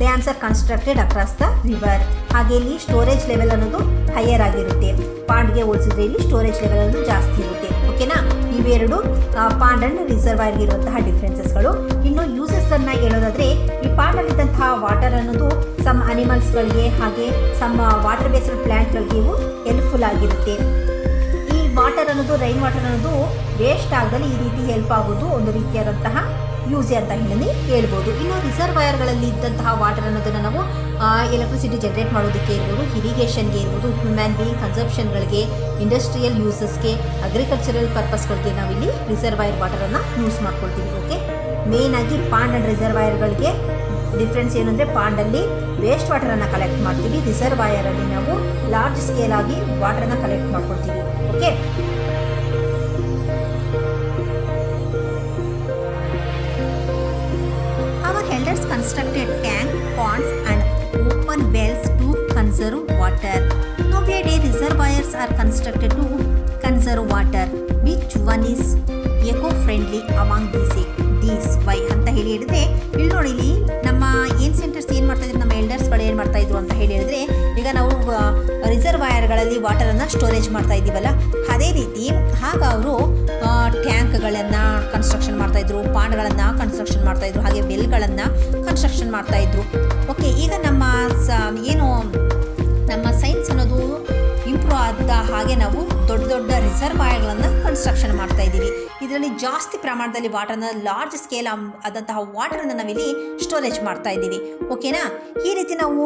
dams R constructed across the river. ಹಾಗೆ ಇಲ್ಲಿ ಸ್ಟೋರೇಜ್ ಲೆವೆಲ್ ಅನ್ನೋದು ಹೈಯರ್ ಆಗಿರುತ್ತೆ. ಪಾಂಡ್ಗೆ ಹೋಲಿಸಿದ್ರೆ ಇಲ್ಲಿ ಸ್ಟೋರೇಜ್ ಲೆವೆಲ್ ಅನ್ನೋದು ಜಾಸ್ತಿ ಇರುತ್ತೆ. ಓಕೆನಾ, ಇವೆರಡು ಪಾಂಡ್ ಆ್ಯಂಡ್ ರಿಸರ್ವಾಯರ್ಗೆ ಇರುವಂತಹ ಡಿಫ್ರೆನ್ಸಸ್ಗಳು. ಇನ್ನು ಯೂಸಸ್ಸನ್ನು ಹೇಳೋದಾದರೆ, ಈ ಪಾಂಡಲ್ಲಿದ್ದಂತಹ ವಾಟರ್ ಅನ್ನೋದು ಸಮ್ ಅನಿಮಲ್ಸ್ಗಳಿಗೆ ಹಾಗೆ ಸಮ್ ವಾಟರ್ ಬೇಸ್ಡ್ ಪ್ಲ್ಯಾಂಟ್ಗಳಿಗೆ ಇವು ಹೆಲ್ಪ್ಫುಲ್ ಆಗಿರುತ್ತೆ. ಈ ವಾಟರ್ ಅನ್ನೋದು ರೈನ್ ವಾಟರ್ ಅನ್ನೋದು ವೇಸ್ಟ್ ಆಗದಲ್ಲಿ ಈ ರೀತಿ ಹೆಲ್ಪ್ ಆಗೋದು ಒಂದು ರೀತಿಯಾದಂತಹ ಯೂಸೇ ಅಂತ ಹೇಳಿ ಹೇಳ್ಬೋದು. ಇನ್ನು ರಿಸರ್ವಾಯರ್ಗಳಲ್ಲಿ ಇದ್ದಂತಹ ವಾಟರ್ ಅನ್ನೋದನ್ನು ನಾವು ಎಲೆಕ್ಟ್ರಿಸಿಟಿ ಜನರೇಟ್ ಮಾಡೋದಕ್ಕೆ ಇರ್ಬೋದು, ಇರಿಗೇಷನ್ಗೆ ಇರ್ಬೋದು, ಹ್ಯೂಮನ್ ಬೀಯಿಂಗ್ ಕನ್ಸಂಪ್ಷನ್ಗಳಿಗೆ, ಇಂಡಸ್ಟ್ರಿಯಲ್ ಯೂಸಸ್ಗೆ, ಅಗ್ರಿಕಲ್ಚರಲ್ ಪರ್ಪಸ್ಗಳಿಗೆ ನಾವಿಲ್ಲಿ ರಿಸರ್ವಾಯರ್ ವಾಟರನ್ನು ಯೂಸ್ ಮಾಡ್ಕೊಳ್ತೀವಿ. ಓಕೆ, ಮೇಯ್ನಾಗಿ ಪಾಂಡ್ ಆ್ಯಂಡ್ ರಿಸರ್ವಾಯರ್ಗಳಿಗೆ ಡಿಫ್ರೆನ್ಸ್ ಏನು ಅಂದರೆ, ಪಾಂಡಲ್ಲಿ ವೇಸ್ಟ್ ವಾಟರನ್ನು ಕಲೆಕ್ಟ್ ಮಾಡ್ತೀವಿ, ರಿಸರ್ವಾಯರಲ್ಲಿ ನಾವು ಲಾರ್ಜ್ ಸ್ಕೇಲ್ ಆಗಿ ವಾಟರನ್ನು ಕಲೆಕ್ಟ್ ಮಾಡ್ಕೊಳ್ತೀವಿ. Okay, elders constructed tank, ponds and open wells to conserve water. Nowadays reservoirs are constructed to conserve water. Which one is eco-friendly among these? Why ಅಂತ ಹೇಳಿ ಹೇಳಿದ್ರೆ, ಇಲ್ಲಿ ನೋಡಿ, ಇಲ್ಲಿ ನಮ್ಮ ಏನ್ಸೆಂಟರ್ಸ್ ಏನು ಮಾಡ್ತಾಯಿದ್ರು, ನಮ್ಮ ಎಲ್ಡರ್ಸ್ಗಳು ಏನು ಮಾಡ್ತಾಯಿದ್ರು ಅಂತ ಹೇಳಿ ಹೇಳಿದ್ರೆ, ಈಗ ನಾವು ರಿಸರ್ವಾಯರ್ಗಳಲ್ಲಿ ವಾಟರನ್ನು ಸ್ಟೋರೇಜ್ ಮಾಡ್ತಾ ಇದ್ದೀವಲ್ಲ, ಅದೇ ರೀತಿ ಆಗ ಅವರು ಟ್ಯಾಂಕ್ಗಳನ್ನು ಕನ್ಸ್ಟ್ರಕ್ಷನ್ ಮಾಡ್ತಾಯಿದ್ರು, ಪಾಂಡ್ಗಳನ್ನು ಕನ್ಸ್ಟ್ರಕ್ಷನ್ ಮಾಡ್ತಾಯಿದ್ರು, ಹಾಗೆ ವೆಲ್ಗಳನ್ನು ಕನ್ಸ್ಟ್ರಕ್ಷನ್ ಮಾಡ್ತಾಯಿದ್ರು. ಓಕೆ, ಈಗ ನಮ್ಮ ಸೈನ್ಸ್ ಅನ್ನೋದು ಇಂಪ್ರೂವ್ ಆದ ಹಾಗೆ ನಾವು ದೊಡ್ಡ ದೊಡ್ಡ ರಿಸರ್ವಾಯರ್ಗಳನ್ನು ಕನ್ಸ್ಟ್ರಕ್ಷನ್ ಮಾಡ್ತಾ ಇದ್ದೀವಿ. ಇದರಲ್ಲಿ ಜಾಸ್ತಿ ಪ್ರಮಾಣದಲ್ಲಿ ವಾಟರ್ನ, ಲಾರ್ಜ್ ಸ್ಕೇಲ್ ಆದಂತಹ ವಾಟರನ್ನು ನಾವಿಲ್ಲಿ ಸ್ಟೋರೇಜ್ ಮಾಡ್ತಾ ಇದ್ದೀವಿ. ಓಕೆನಾ, ಈ ರೀತಿ ನಾವು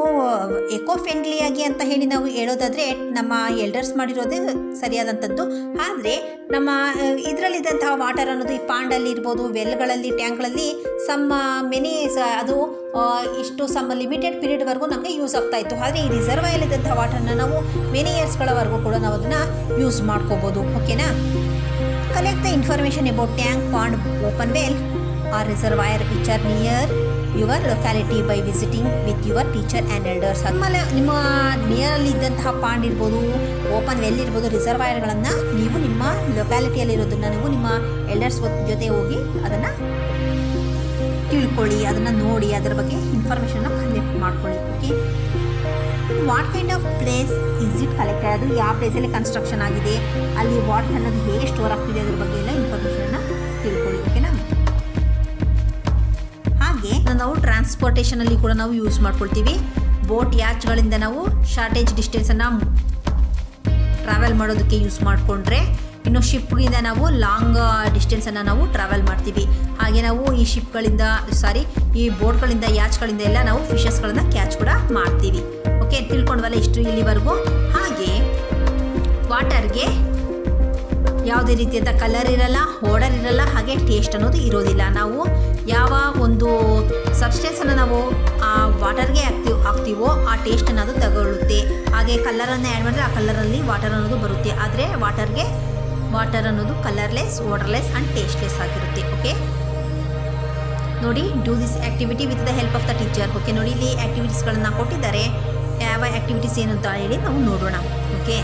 ಎಕೋ ಫ್ರೆಂಡ್ಲಿಯಾಗಿ ಅಂತ ಹೇಳಿ ನಾವು ಹೇಳೋದಾದರೆ ನಮ್ಮ ಎಲ್ಡರ್ಸ್ ಮಾಡಿರೋದೇ ಸರಿಯಾದಂಥದ್ದು. ಆದರೆ ನಮ್ಮ ಇದರಲ್ಲಿದ್ದಂತಹ ವಾಟರ್ ಅನ್ನೋದು ಈ ಪಾಂಡಲ್ಲಿ ಇರ್ಬೋದು, ವೆಲ್ಗಳಲ್ಲಿ, ಟ್ಯಾಂಕ್ಗಳಲ್ಲಿ ಅದು ಇಷ್ಟು ಲಿಮಿಟೆಡ್ ಪೀರಿಯಡ್ವರೆಗೂ ನಮಗೆ ಯೂಸ್ ಆಗ್ತಾ ಇತ್ತು. ಆದರೆ ಈ ರಿಸರ್ವಾಯರ್ಲಿದ್ದಂಥ ವಾಟರ್ನ ನಾವು ಮೆನಿ ಇಯರ್ಸ್ಗಳವರೆಗೂ ಕೂಡ ನಾವು ಅದನ್ನು ಯೂಸ್ ಮಾಡ್ಕೋಬೋದು. ಓಕೆನಾ, collect the information about tank, pond, open well or reservoir which are near your locality by visiting with your teacher and elders. ಆಮೇಲೆ ನಿಮ್ಮ ನಿಯರಲ್ಲಿ ಇದ್ದಂತಹ ಪಾಂಡ್ ಇರ್ಬೋದು, ಓಪನ್ ವೆಲ್ ಇರ್ಬೋದು, ರಿಸರ್ವಾಯರ್ಗಳನ್ನು ನೀವು ನಿಮ್ಮ ಲೊಕ್ಯಾಲಿಟಿಯಲ್ಲಿರೋದನ್ನು ನೀವು ನಿಮ್ಮ ಎಲ್ಡರ್ಸ್ ಜೊತೆ ಹೋಗಿ ಅದನ್ನು ತಿಳ್ಕೊಳ್ಳಿ, ಅದನ್ನು ನೋಡಿ, ಅದರ ಬಗ್ಗೆ ಇನ್ಫಾರ್ಮೇಷನ್ನ ಕಲೆಕ್ಟ್ ಮಾಡ್ಕೊಳ್ಳಿ. Okay, what kind of place is it collected, ಅದು ಯಾವ ಪ್ಲೇಸಲ್ಲಿ ಕನ್ಸ್ಟ್ರಕ್ಷನ್ ಆಗಿದೆ, ಅಲ್ಲಿ ವಾಟರ್ ಅನ್ನೋದು ಹೇಗೆ ಸ್ಟೋರ್ ಆಗ್ತಿದೆ, ಅದ್ರ ಬಗ್ಗೆ ಎಲ್ಲ ಇನ್ಫಾರ್ಮೇಷನ್ನ ತಿಳ್ಕೊಳ್ಳಿ. ಓಕೆನಾ, ಹಾಗೆ ನಾವು ಟ್ರಾನ್ಸ್ಪೋರ್ಟೇಷನಲ್ಲಿ ಕೂಡ ನಾವು ಯೂಸ್ ಮಾಡ್ಕೊಳ್ತೀವಿ. ಬೋಟ್, ಯಾಚ್ಗಳಿಂದ ನಾವು ಶಾರ್ಟೇಜ್ ಡಿಸ್ಟೆನ್ಸನ್ನು ಟ್ರಾವೆಲ್ ಮಾಡೋದಕ್ಕೆ ಯೂಸ್ ಮಾಡಿಕೊಂಡ್ರೆ, ಇನ್ನು ಶಿಪ್ಗಿಂದ ನಾವು ಲಾಂಗ್ ಡಿಸ್ಟೆನ್ಸನ್ನು ನಾವು ಟ್ರಾವೆಲ್ ಮಾಡ್ತೀವಿ. ಹಾಗೆ ನಾವು ಈ ಬೋಟ್ಗಳಿಂದ, ಯಾಚ್ಗಳಿಂದ ಎಲ್ಲ ನಾವು ಫಿಶಸ್ಗಳನ್ನು ಕ್ಯಾಚ್ ಕೂಡ ಮಾಡ್ತೀವಿ. ಓಕೆ, ತಿಳ್ಕೊಂಡ್ವಲ್ಲ ಇಷ್ಟು ಇಲ್ಲಿವರೆಗೂ. ಹಾಗೆ ವಾಟರ್ಗೆ ಯಾವುದೇ ರೀತಿಯಾದ ಕಲರ್ ಇರಲ್ಲ, ಓಡರ್ ಇರಲ್ಲ, ಹಾಗೆ ಟೇಸ್ಟ್ ಅನ್ನೋದು ಇರೋದಿಲ್ಲ. ನಾವು ಯಾವ ಒಂದು ಸಬ್ಸ್ಟೆನ್ಸನ್ನು ನಾವು ಆ ವಾಟರ್ಗೆ ಹಾಕ್ತೀವೋ ಆ ಟೇಸ್ಟನ್ನು ಅದು ತಗೊಳ್ಳುತ್ತೆ. ಹಾಗೆ ಕಲರನ್ನು ಆ್ಯಡ್ ಮಾಡಿದ್ರೆ ಆ ಕಲರಲ್ಲಿ ವಾಟರ್ ಅನ್ನೋದು ಬರುತ್ತೆ. ಆದರೆ ವಾಟರ್ ಅನ್ನೋದು ಕಲರ್ಲೆಸ್, ವಾಟರ್ಲೆಸ್ ಆ್ಯಂಡ್ ಟೇಸ್ಟ್ಲೆಸ್ ಆಗಿರುತ್ತೆ. ಓಕೆ, ನೋಡಿ, do this activity with the help of the teacher. Okay, ನೋಡಿ, ಇಲ್ಲಿ ಆ್ಯಕ್ಟಿವಿಟೀಸ್ಗಳನ್ನು ಕೊಟ್ಟಿದ್ದಾರೆ. ಯಾವ ಆ್ಯಕ್ಟಿವಿಟೀಸ್ ಏನು ಅಂತ ಹೇಳಿ ನಾವು ನೋಡೋಣ. Okay,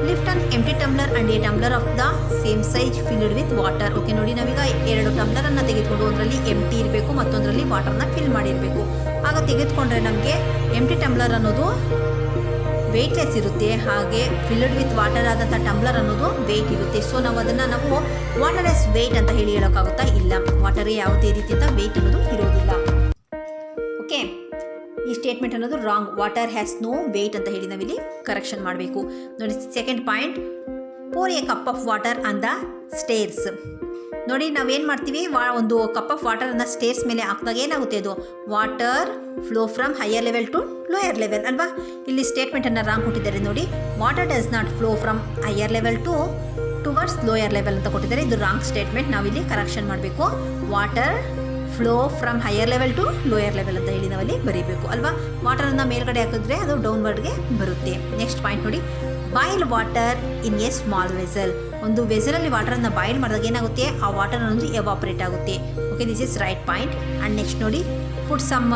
lift an empty tumbler and a tumbler of the same size filled with water. Okay, ನೋಡಿ, ನಾವೀಗ 2 ಟಮ್ಲರನ್ನು ತೆಗೆದುಕೊಂಡು ಒಂದರಲ್ಲಿ ಎಂಟಿ ಇರಬೇಕು, ಮತ್ತೊಂದರಲ್ಲಿ ವಾಟರ್ನ ಫಿಲ್ ಮಾಡಿರಬೇಕು. ಆಗ ತೆಗೆದುಕೊಂಡ್ರೆ ನಮಗೆ ಎಂಟಿ ಟಮ್ಲರ್ ಅನ್ನೋದು ವೆಯ್ಟ್ಲೆಸ್ ಇರುತ್ತೆ. ಹಾಗೆ ಫಿಲ್ಡ್ ವಿತ್ ವಾಟರ್ ಆದಂಥ ಟಂಬ್ಲರ್ ಅನ್ನೋದು ವೆಯ್ಟ್ ಇರುತ್ತೆ. ಸೊ ನಾವು ಅದನ್ನು ನಾವು ವಾಟರ್ಲೆಸ್ ವೆಯ್ಟ್ ಅಂತ ಹೇಳೋಕ್ಕಾಗುತ್ತಾ? ಇಲ್ಲ, ವಾಟರ್ಗೆ ಯಾವುದೇ ರೀತಿಯಿಂದ ವೆಯ್ಟ್ ಅನ್ನೋದು ಇರೋದಿಲ್ಲ. ಓಕೆ, ಈ ಸ್ಟೇಟ್ಮೆಂಟ್ ಅನ್ನೋದು wrong. Water has no weight ಅಂತ ಹೇಳಿ ನಾವಿಲ್ಲಿ ಕರೆಕ್ಷನ್ ಮಾಡಬೇಕು. ನೋಡಿ, second point, pour a cup of water on the stairs. ನೋಡಿ, ನಾವೇನು ಮಾಡ್ತೀವಿ, ಒಂದು ಕಪ್ ಆಫ್ ವಾಟರನ್ನು ಸ್ಟೇರ್ಸ್ ಮೇಲೆ ಹಾಕಿದಾಗ ಏನಾಗುತ್ತೆ, ಅದು water flow from higher level to lower level ಅಲ್ವಾ? ಇಲ್ಲಿ ಸ್ಟೇಟ್ಮೆಂಟನ್ನು ರಾಂಗ್ ಕೊಟ್ಟಿದ್ದಾರೆ. ನೋಡಿ, water does not flow from higher level towards lower level ಅಂತ ಕೊಟ್ಟಿದ್ದಾರೆ. ಇದು ರಾಂಗ್ ಸ್ಟೇಟ್ಮೆಂಟ್. ನಾವಿಲ್ಲಿ ಕರೆಕ್ಷನ್ ಮಾಡಬೇಕು. Water flow from higher level to lower level ಅಂತ ಹೇಳಿ ನಾವಲ್ಲಿ ಬರೀಬೇಕು ಅಲ್ವಾ? ವಾಟರನ್ನು ಮೇಲ್ಗಡೆ ಹಾಕಿದ್ರೆ ಅದು ಡೌನ್ವರ್ಡ್ಗೆ ಬರುತ್ತೆ. ನೆಕ್ಸ್ಟ್ ಪಾಯಿಂಟ್ ನೋಡಿ, boil water in A small vessel. ಒಂದು ವೆಸಲಲ್ಲಿ ವಾಟರನ್ನು ಬಾಯ್ಲ್ ಮಾಡಿದಾಗ ಏನಾಗುತ್ತೆ, ಆ ವಾಟರ್ ಅನ್ನೋದು ಎವಾಪರೇಟ್ ಆಗುತ್ತೆ. Okay, this is right point. And next ನೋಡಿ, put some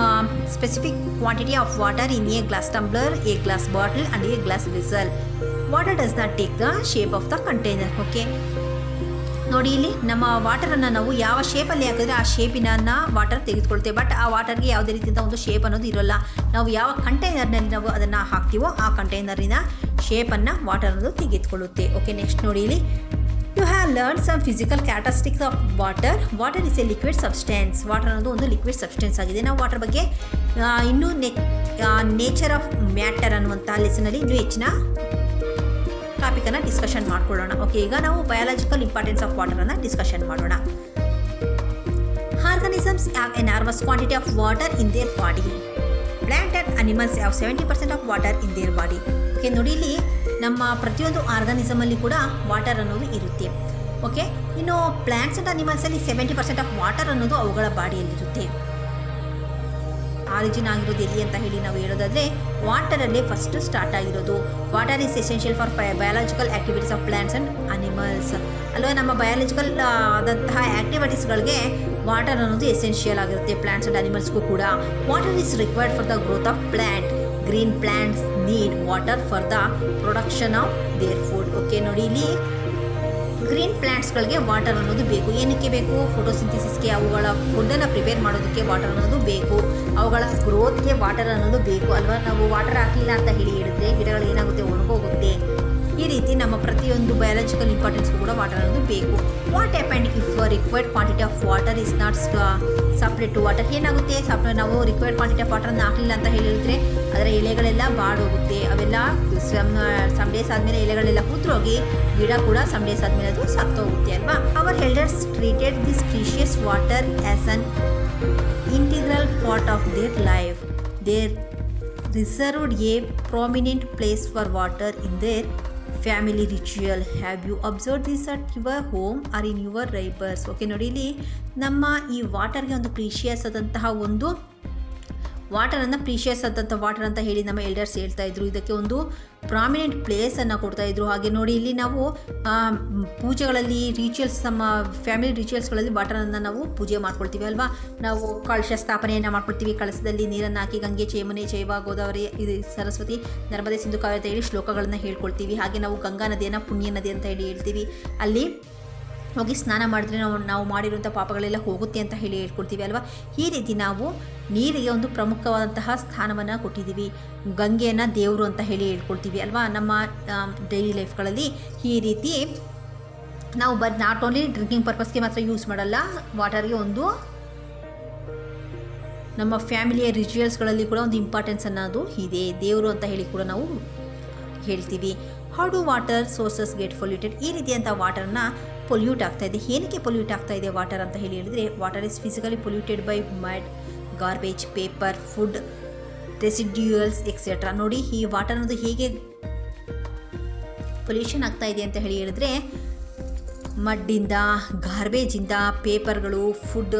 specific quantity of water in a glass tumbler, a glass bottle and a glass vessel. Water does not take the shape of the container. Okay, ನೋಡಿ, ಇಲ್ಲಿ ನಮ್ಮ ವಾಟರನ್ನು ನಾವು ಯಾವ ಶೇಪಲ್ಲಿ ಹಾಕಿದ್ರೆ ಆ ಶೇಪಿನ water ತೆಗೆದುಕೊಳ್ತೇವೆ. But ಆ ವಾಟರ್ಗೆ ಯಾವುದೇ ರೀತಿಯಿಂದ ಒಂದು ಶೇಪ್ ಅನ್ನೋದು ಇರೋಲ್ಲ. ನಾವು ಯಾವ ಕಂಟೈನರ್ನಲ್ಲಿ ನಾವು ಅದನ್ನು ಹಾಕ್ತೀವೋ ಆ ಕಂಟೈನರಿನ ಶೇಪನ್ನು ವಾಟರ್ ಅನ್ನೋದು ತೆಗೆದುಕೊಳ್ಳುತ್ತೆ. ಓಕೆ, ನೆಕ್ಸ್ಟ್ ನೋಡಿ, ಇಲ್ಲಿ you have learn some physical characteristics of water. Water is a liquid substance. Water ಅನ್ನೋದು ಒಂದು ಲಿಕ್ವಿಡ್ ಸಬ್ಸ್ಟೆನ್ಸ್ ಆಗಿದೆ. ನಾವು ವಾಟರ್ ಬಗ್ಗೆ ಇನ್ನೂ ನೇಚರ್ ಆಫ್ ಮ್ಯಾಟರ್ ಅನ್ನುವಂಥ ಲೆಸನಲ್ಲಿ ಇನ್ನೂ ಹೆಚ್ಚಿನ ಟಾಪಿಕನ್ನು ಡಿಸ್ಕಷನ್ ಮಾಡ್ಕೊಳ್ಳೋಣ. ಓಕೆ, ಈಗ ನಾವು ಬಯಾಲಜಿಕಲ್ ಇಂಪಾರ್ಟೆನ್ಸ್ ಆಫ್ ವಾಟರನ್ನು ಡಿಸ್ಕಷನ್ ಮಾಡೋಣ. Organisms have enormous quantity of water in their body. Plant and animals have 70% of water in their body. Okay, ನೋಡಿ, ಇಲ್ಲಿ ನಮ್ಮ ಪ್ರತಿಯೊಂದು ಆರ್ಗನಿಸಮಲ್ಲಿ ಕೂಡ ವಾಟರ್ ಅನ್ನೋದು ಇರುತ್ತೆ. ಓಕೆ, ಇನ್ನು ಪ್ಲಾಂಟ್ಸ್ ಆ್ಯಂಡ್ ಅನಿಮಲ್ಸಲ್ಲಿ 70% ಆಫ್ ವಾಟರ್ ಅನ್ನೋದು ಅವುಗಳ ಬಾಡಿಯಲ್ಲಿರುತ್ತೆ. ಆರಿಜಿನ್ ಆಗಿರೋದು ಎಲ್ಲಿ ಅಂತ ಹೇಳಿ ನಾವು ಹೇಳೋದಾದರೆ ವಾಟರಲ್ಲೇ ಫಸ್ಟ್ ಸ್ಟಾರ್ಟ್ ಆಗಿರೋದು. Water is essential for biological activities of plants and animals ಅಲ್ವಾ? ನಮ್ಮ ಬಯಾಲಜಿಕಲ್ ಆದಂತಹ ಆ್ಯಕ್ಟಿವಿಟೀಸ್ಗಳಿಗೆ ವಾಟರ್ ಅನ್ನೋದು ಎಸೆನ್ಷಿಯಲ್ ಆಗಿರುತ್ತೆ, ಪ್ಲಾಂಟ್ಸ್ ಆ್ಯಂಡ್ ಅನಿಮಲ್ಸ್ಗೂ ಕೂಡ. Water is required for the growth of plant. Green plants need water for the production of their food. Okay, ನೋಡಿ, ಇಲ್ಲಿ green ಪ್ಲಾಂಟ್ಸ್ಗಳಿಗೆ water ಅನ್ನೋದು ಬೇಕು. ಏನಕ್ಕೆ ಬೇಕು? ಫೋಟೋಸಿಂಥಸಿಸ್ಗೆ, ಅವುಗಳ ಫುಡ್ಡನ್ನು ಪ್ರಿಪೇರ್ ಮಾಡೋದಕ್ಕೆ ವಾಟರ್ ಅನ್ನೋದು ಬೇಕು. ಅವುಗಳ ಗ್ರೋತ್ಗೆ ವಾಟರ್ ಅನ್ನೋದು ಬೇಕು ಅಲ್ವಾ? ನಾವು ವಾಟರ್ ಹಾಕಲಿಲ್ಲ ಅಂತ ಹೇಳಿದ್ರೆ ಗಿಡಗಳು ಏನಾಗುತ್ತೆ, ಒಣಗೋಗುತ್ತೆ. ಈ ರೀತಿ ನಮ್ಮ ಪ್ರತಿಯೊಂದು ಬಯಾಲಜಿಕಲ್ ಇಂಪಾರ್ಟೆನ್ಸ್ಗೂ ಕೂಡ ವಾಟರ್ ಅನ್ನೋದು ಬೇಕು. What happened if required quantity of water is not separate to water? ಏನಾಗುತ್ತೆ, ನಾವು ರಿಕ್ವೈರ್ಡ್ ಕ್ವಾಂಟಿಟಿ ಆಫ್ ವಾಟರನ್ನು ಹಾಕಲಿಲ್ಲ ಅಂತ ಹೇಳಿದರೆ ಅದರ ಎಲೆಗಳೆಲ್ಲ ಬಾಡೋಗುತ್ತೆ. ಅವೆಲ್ಲ ಸಮ್ ಡೇಸ್ ಆದಮೇಲೆ ಎಲೆಗಳೆಲ್ಲ ಉದುರೋಗಿ ಗಿಡ ಕೂಡ ಸಮ್ ಡೇಸ್ ಆದಮೇಲೆ ಅದು ಸತ್ತೋಗುತ್ತೆ ಅಲ್ವಾ? Our elders treated this precious water as an integral part of their life. There reserved a prominent place for water in their family ritual. Have you observe this at your home or in your neighbours? Okay, ನೋಡಿ, ಇಲ್ಲಿ ನಮ್ಮ ಈ ವಾಟರ್ಗೆ ಒಂದು precious ಆದಂತಹ ಒಂದು ವಾಟರನ್ನು precious ಆದಂಥ water ಅಂತ ಹೇಳಿ ನಮ್ಮ ಎಲ್ಡರ್ಸ್ ಹೇಳ್ತಾಯಿದ್ರು. ಇದಕ್ಕೆ ಒಂದು ಪ್ರಾಮಿನೆಂಟ್ ಪ್ಲೇಸನ್ನು ಕೊಡ್ತಾಯಿದ್ರು. ಹಾಗೆ ನೋಡಿ, ಇಲ್ಲಿ ನಾವು ಪೂಜೆಗಳಲ್ಲಿ ರಿಚುವಲ್ಸ್, ನಮ್ಮ ಫ್ಯಾಮಿಲಿ ರಿಚುವಲ್ಸ್ಗಳಲ್ಲಿ ವಾಟರನ್ನು ನಾವು ಪೂಜೆ ಮಾಡ್ಕೊಳ್ತೀವಿ ಅಲ್ವಾ? ನಾವು ಕಳಶ ಸ್ಥಾಪನೆಯನ್ನು ಮಾಡ್ಕೊಳ್ತೀವಿ. ಕಳಶದಲ್ಲಿ ನೀರನ್ನು ಹಾಕಿ ಗಂಗೆ ಚೇಮನೆ ಚೈವ ಗೋದಾವರಿ ಇದು ಸರಸ್ವತಿ ನರ್ಮದೆ ಸಿಂಧು ಕಾವೇರಿ ಅಂತ ಹೇಳಿ ಶ್ಲೋಕಗಳನ್ನು ಹೇಳ್ಕೊಳ್ತೀವಿ. ಹಾಗೆ ನಾವು ಗಂಗಾ ನದಿಯನ್ನು ಪುಣ್ಯ ನದಿ ಅಂತ ಹೇಳಿ ಹೇಳ್ತೀವಿ. ಅಲ್ಲಿ ಹೋಗಿ ಸ್ನಾನ ಮಾಡಿದ್ರೆ ನಾವು ಮಾಡಿರುವಂಥ ಪಾಪಗಳೆಲ್ಲ ಹೋಗುತ್ತೆ ಅಂತ ಹೇಳಿ ಹೇಳ್ಕೊಳ್ತೀವಿ ಅಲ್ವಾ? ಈ ರೀತಿ ನಾವು ನೀರಿಗೆ ಒಂದು ಪ್ರಮುಖವಾದಂತಹ ಸ್ಥಾನವನ್ನು ಕೊಟ್ಟಿದ್ದೀವಿ. ಗಂಗೆಯನ್ನು ದೇವರು ಅಂತ ಹೇಳಿ ಹೇಳ್ಕೊಳ್ತೀವಿ ಅಲ್ವಾ? ನಮ್ಮ ಡೈಲಿ ಲೈಫ್ಗಳಲ್ಲಿ ಈ ರೀತಿ ನಾವು ನಾಟ್ ಓನ್ಲಿ ಡ್ರಿಂಕಿಂಗ್ ಪರ್ಪಸ್ಗೆ ಮಾತ್ರ ಯೂಸ್ ಮಾಡಲ್ಲ, ವಾಟರ್ಗೆ ಒಂದು ನಮ್ಮ ಫ್ಯಾಮಿಲಿಯ ರಿಚುವಲ್ಸ್ಗಳಲ್ಲಿ ಕೂಡ ಒಂದು ಇಂಪಾರ್ಟೆನ್ಸ್ ಅನ್ನೋದು ಇದೆ. ದೇವರು ಅಂತ ಹೇಳಿ ಕೂಡ ನಾವು ಹೇಳ್ತೀವಿ. How do water sources get polluted? ಈ ರೀತಿಯಂಥ ವಾಟರ್ನ ಪೊಲ್ಯೂಟ್ ಆಗ್ತಾಯಿದೆ. ಏನಕ್ಕೆ ಪೊಲ್ಯೂಟ್ ಆಗ್ತಾಯಿದೆ ವಾಟರ್ ಅಂತ ಹೇಳಿದರೆ, water is physically polluted by mud, garbage, paper, food residuals etcetera. ನೋಡಿ, ಈ ವಾಟರ್ ಅನ್ನೋದು ಹೇಗೆ ಪೊಲ್ಯೂಷನ್ ಆಗ್ತಾಯಿದೆ ಅಂತ ಹೇಳಿದರೆ, ಮಡ್ಡಿಂದ, ಗಾರ್ಬೇಜಿಂದ, ಪೇಪರ್ಗಳು, ಫುಡ್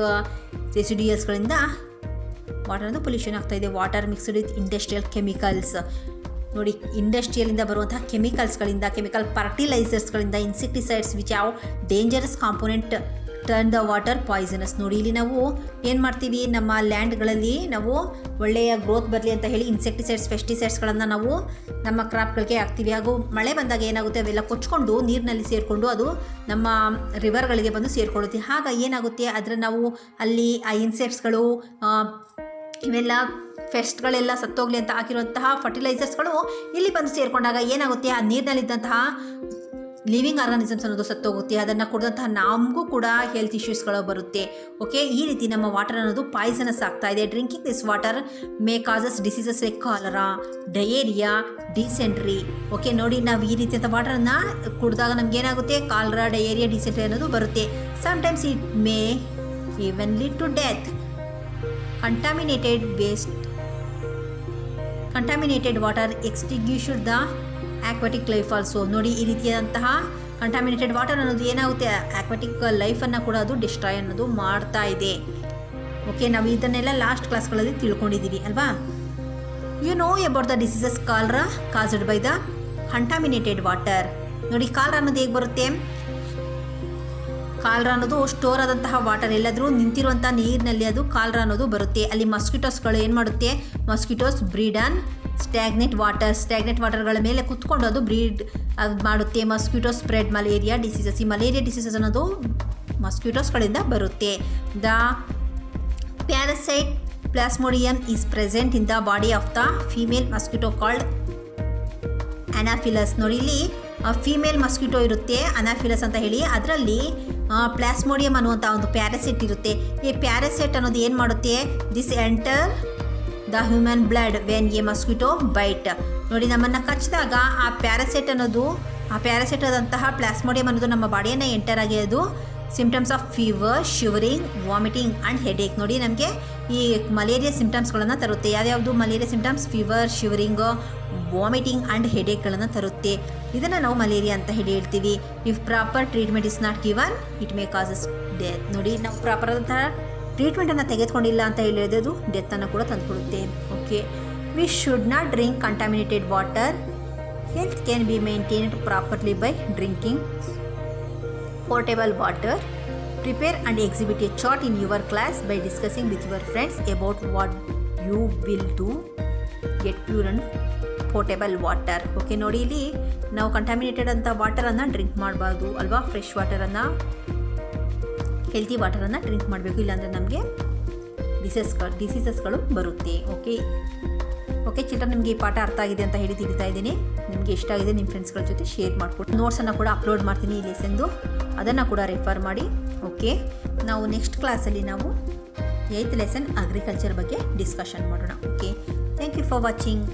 ರೆಸಿಡ್ಯೂಯಲ್ಸ್ಗಳಿಂದ ವಾಟರ್ ಅನ್ನೋದು ಪೊಲ್ಯೂಷನ್ ಆಗ್ತಾಯಿದೆ. Water mixed with industrial chemicals. ನೋಡಿ, ಇಂಡಸ್ಟ್ರಿಯಲಿಂದ ಬರುವಂತಹ ಕೆಮಿಕಲ್ಸ್ಗಳಿಂದ, ಕೆಮಿಕಲ್ ಫರ್ಟಿಲೈಸರ್ಸ್ಗಳಿಂದ, ಇನ್ಸೆಕ್ಟಿಸೈಡ್ಸ್ ವಿಚ್ ಯಾವ dangerous component turn the water poisonous. ನೋಡಿ, ಇಲ್ಲಿ ನಾವು ಏನು ಮಾಡ್ತೀವಿ, ನಮ್ಮ ಲ್ಯಾಂಡ್ಗಳಲ್ಲಿ ನಾವು ಒಳ್ಳೆಯ ಗ್ರೋತ್ ಬರಲಿ ಅಂತ ಹೇಳಿ ಇನ್ಸೆಕ್ಟಿಸೈಡ್ಸ್, ಪೆಸ್ಟಿಸೈಡ್ಸ್ಗಳನ್ನು ನಾವು ನಮ್ಮ ಕ್ರಾಪ್ಗಳಿಗೆ ಹಾಕ್ತೀವಿ. ಹಾಗೂ ಮಳೆ ಬಂದಾಗ ಏನಾಗುತ್ತೆ, ಅವೆಲ್ಲ ಕೊಚ್ಕೊಂಡು ನೀರಿನಲ್ಲಿ ಸೇರಿಕೊಂಡು ಅದು ನಮ್ಮ ರಿವರ್ಗಳಿಗೆ ಬಂದು ಸೇರಿಕೊಳ್ಳುತ್ತೆ. ಆಗ ಏನಾಗುತ್ತೆ, ಅದರ ನಾವು ಅಲ್ಲಿ ಆ ಇನ್ಸೆಕ್ಟ್ಸ್ಗಳು ಇವೆಲ್ಲ ಫೆಸ್ಟ್ಗಳೆಲ್ಲ ಸತ್ತೋಗ್ಲಿ ಅಂತ ಹಾಕಿರುವಂತಹ ಫರ್ಟಿಲೈಸರ್ಸ್ಗಳು ಇಲ್ಲಿ ಬಂದು ಸೇರಿಕೊಂಡಾಗ ಏನಾಗುತ್ತೆ, ಆ ನೀರಿನಲ್ಲಿದ್ದಂತಹ ಲಿವಿಂಗ್ ಆರ್ಗಾನಿಸಮ್ಸ್ ಅನ್ನೋದು ಸತ್ತೋಗುತ್ತೆ. ಅದನ್ನು ಕುಡಿದಂತಹ ನಮಗೂ ಕೂಡ ಹೆಲ್ತ್ ಇಶ್ಯೂಸ್ಗಳು ಬರುತ್ತೆ. ಓಕೆ, ಈ ರೀತಿ ನಮ್ಮ ವಾಟರ್ ಅನ್ನೋದು ಪಾಯ್ಸನಸ್ ಆಗ್ತಾ ಇದೆ. Drinking this water may causes diseases like cholera, diarrhoea, dysentery. Okay ನೋಡಿ, ನಾವು ಈ ರೀತಿಯಾದ ವಾಟರನ್ನು ಕುಡಿದಾಗ ನಮಗೇನಾಗುತ್ತೆ, ಕಾಲರಾ, ಡಯೇರಿಯಾ, ಡಿಸೆಂಟ್ರಿ ಅನ್ನೋದು ಬರುತ್ತೆ. Sometimes it may even lead to death. Contaminated water extinguished the aquatic life also. ನೋಡಿ, ಈ ರೀತಿಯಾದಂತಹ ಕಂಟಾಮಿನೇಟೆಡ್ ವಾಟರ್ ಅನ್ನೋದು ಏನಾಗುತ್ತೆ, ಆಕ್ವಾಟಿಕ್ ಲೈಫನ್ನು ಕೂಡ ಅದು ಡಿಸ್ಟ್ರಾಯ್ ಅನ್ನೋದು ಮಾಡ್ತಾ ಇದೆ. ಓಕೆ, ನಾವು ಇದನ್ನೆಲ್ಲ ಲಾಸ್ಟ್ ಕ್ಲಾಸ್ಗಳಲ್ಲಿ ತಿಳ್ಕೊಂಡಿದ್ದೀವಿ ಅಲ್ವಾ. You know about the diseases cholera caused by the contaminated water. ನೋಡಿ, ಕಾಲರಾ ಅನ್ನೋದು ಹೇಗೆ ಬರುತ್ತೆ, ಕಾಲರಾ ಅನ್ನೋದು ಸ್ಟೋರ್ ಆದಂತಹ ವಾಟರ್, ಎಲ್ಲಾದರೂ ನಿಂತಿರುವಂಥ ನೀರಿನಲ್ಲಿ ಅದು ಕಾಲರಾ ಅನ್ನೋದು ಬರುತ್ತೆ. ಅಲ್ಲಿ ಮಸ್ಕಿಟೋಸ್ಗಳು ಏನು ಮಾಡುತ್ತೆ, ಮಸ್ಕಿಟೋಸ್ ಬ್ರೀಡ್ ಆನ್ ಸ್ಟ್ಯಾಗ್ನೆಟ್ ವಾಟರ್ಗಳ ಮೇಲೆ ಕುತ್ಕೊಂಡು ಅದು ಬ್ರೀಡ್ ಅದು ಮಾಡುತ್ತೆ. Mosquito spread malaria diseases. ಈ ಮಲೇರಿಯಾ ಡಿಸೀಸಸ್ ಅನ್ನೋದು ಮಸ್ಕಿಟೋಸ್ಗಳಿಂದ ಬರುತ್ತೆ. The parasite plasmodium is present in the body of the female mosquito called anopheles. ನೋಡಿ, ಇಲ್ಲಿ ಫೀಮೇಲ್ ಮಸ್ಕಿಟೋ ಇರುತ್ತೆ ಅನಾಫಿಲಸ್ ಅಂತ ಹೇಳಿ, ಅದರಲ್ಲಿ ಪ್ಲಾಸ್ಮೋಡಿಯಂ ಅನ್ನುವಂಥ ಒಂದು ಪ್ಯಾರಾಸೈಟ್ ಇರುತ್ತೆ. ಈ ಪ್ಯಾರಾಸೈಟ್ ಅನ್ನೋದು ಏನು ಮಾಡುತ್ತೆ, this enter the human blood when a mosquito bite. ನೋಡಿ, ನಮ್ಮನ್ನು ಕಚ್ಚಿದಾಗ ಆ ಪ್ಯಾರಾಸೈಟ್ ಆದಂತಹ ಪ್ಲಾಸ್ಮೋಡಿಯಂ ಅನ್ನೋದು ನಮ್ಮ ಬಾಡಿಯನ್ನು ಎಂಟರ್ ಆಗಿ ಅದು symptoms of fever, shivering, vomiting and headache. ನೋಡಿ, ನಮಗೆ ಈ ಮಲೇರಿಯಾ ಸಿಂಪ್ಟಮ್ಸ್ಗಳನ್ನು ತರುತ್ತೆ. ಯಾವ್ಯಾವುದು malaria symptoms, fever, shivering, vomiting and ಹೆಡೇಕ್ಗಳನ್ನು ತರುತ್ತೆ. ಇದನ್ನು ನಾವು ಮಲೇರಿಯಾ ಅಂತ ಹೇಳ್ತೀವಿ. If proper treatment is not given it may causes death. ನೋಡಿ, ನಾವು ಪ್ರಾಪರ್ ಆದಂತಹ ಟ್ರೀಟ್ಮೆಂಟನ್ನು ತೆಗೆದುಕೊಂಡಿಲ್ಲ ಅಂತ ಹೇಳಿದ್ರೆ ಅದು ಡೆತ್ತನ್ನು ಕೂಡ ತಂದುಕೊಡುತ್ತೆ. Okay, we should not drink contaminated water. Health can be maintained properly by drinking potable water. Prepare and exhibit a chart in your class by discussing with your friends about what you will do. Get pure and potable water. Okay ನೋಡಿ, ಇಲ್ಲಿ ನಾವು contaminated ಅಂತ ವಾಟರನ್ನು drink ಮಾಡಬಾರ್ದು ಅಲ್ವಾ. Fresh ವಾಟರನ್ನು, healthy ವಾಟರನ್ನು drink ಮಾಡಬೇಕು, ಇಲ್ಲಾಂದರೆ ನಮಗೆ ಡಿಸೀಸಸ್ಗಳು ಬರುತ್ತೆ. ಓಕೆ ಚಿಲ್ಡ್ರನ್, ನಿಮಗೆ ಈ ಪಾಠ ಅರ್ಥ ಆಗಿದೆ ಅಂತ ಹೇಳಿ ತಿಳಿತಾ ಇದ್ದೀನಿ. ನಿಮಗೆ ಇಷ್ಟ ಆಗಿದೆ ನಿಮ್ಮ ಫ್ರೆಂಡ್ಸ್ಗಳ ಜೊತೆ ಶೇರ್ ಮಾಡಿಕೊಡಿ. ನೋಟ್ಸನ್ನು ಕೂಡ ಅಪ್ಲೋಡ್ ಮಾಡ್ತೀನಿ ಈ ಲೆಸನ್ದು, ಅದನ್ನು ಕೂಡ ರೆಫರ್ ಮಾಡಿ. ಓಕೆ, ನಾವು ನೆಕ್ಸ್ಟ್ ಕ್ಲಾಸಲ್ಲಿ ನಾವು 8th ಲೆಸನ್ ಅಗ್ರಿಕಲ್ಚರ್ ಬಗ್ಗೆ ಡಿಸ್ಕಷನ್ ಮಾಡೋಣ. Okay, thank you for watching.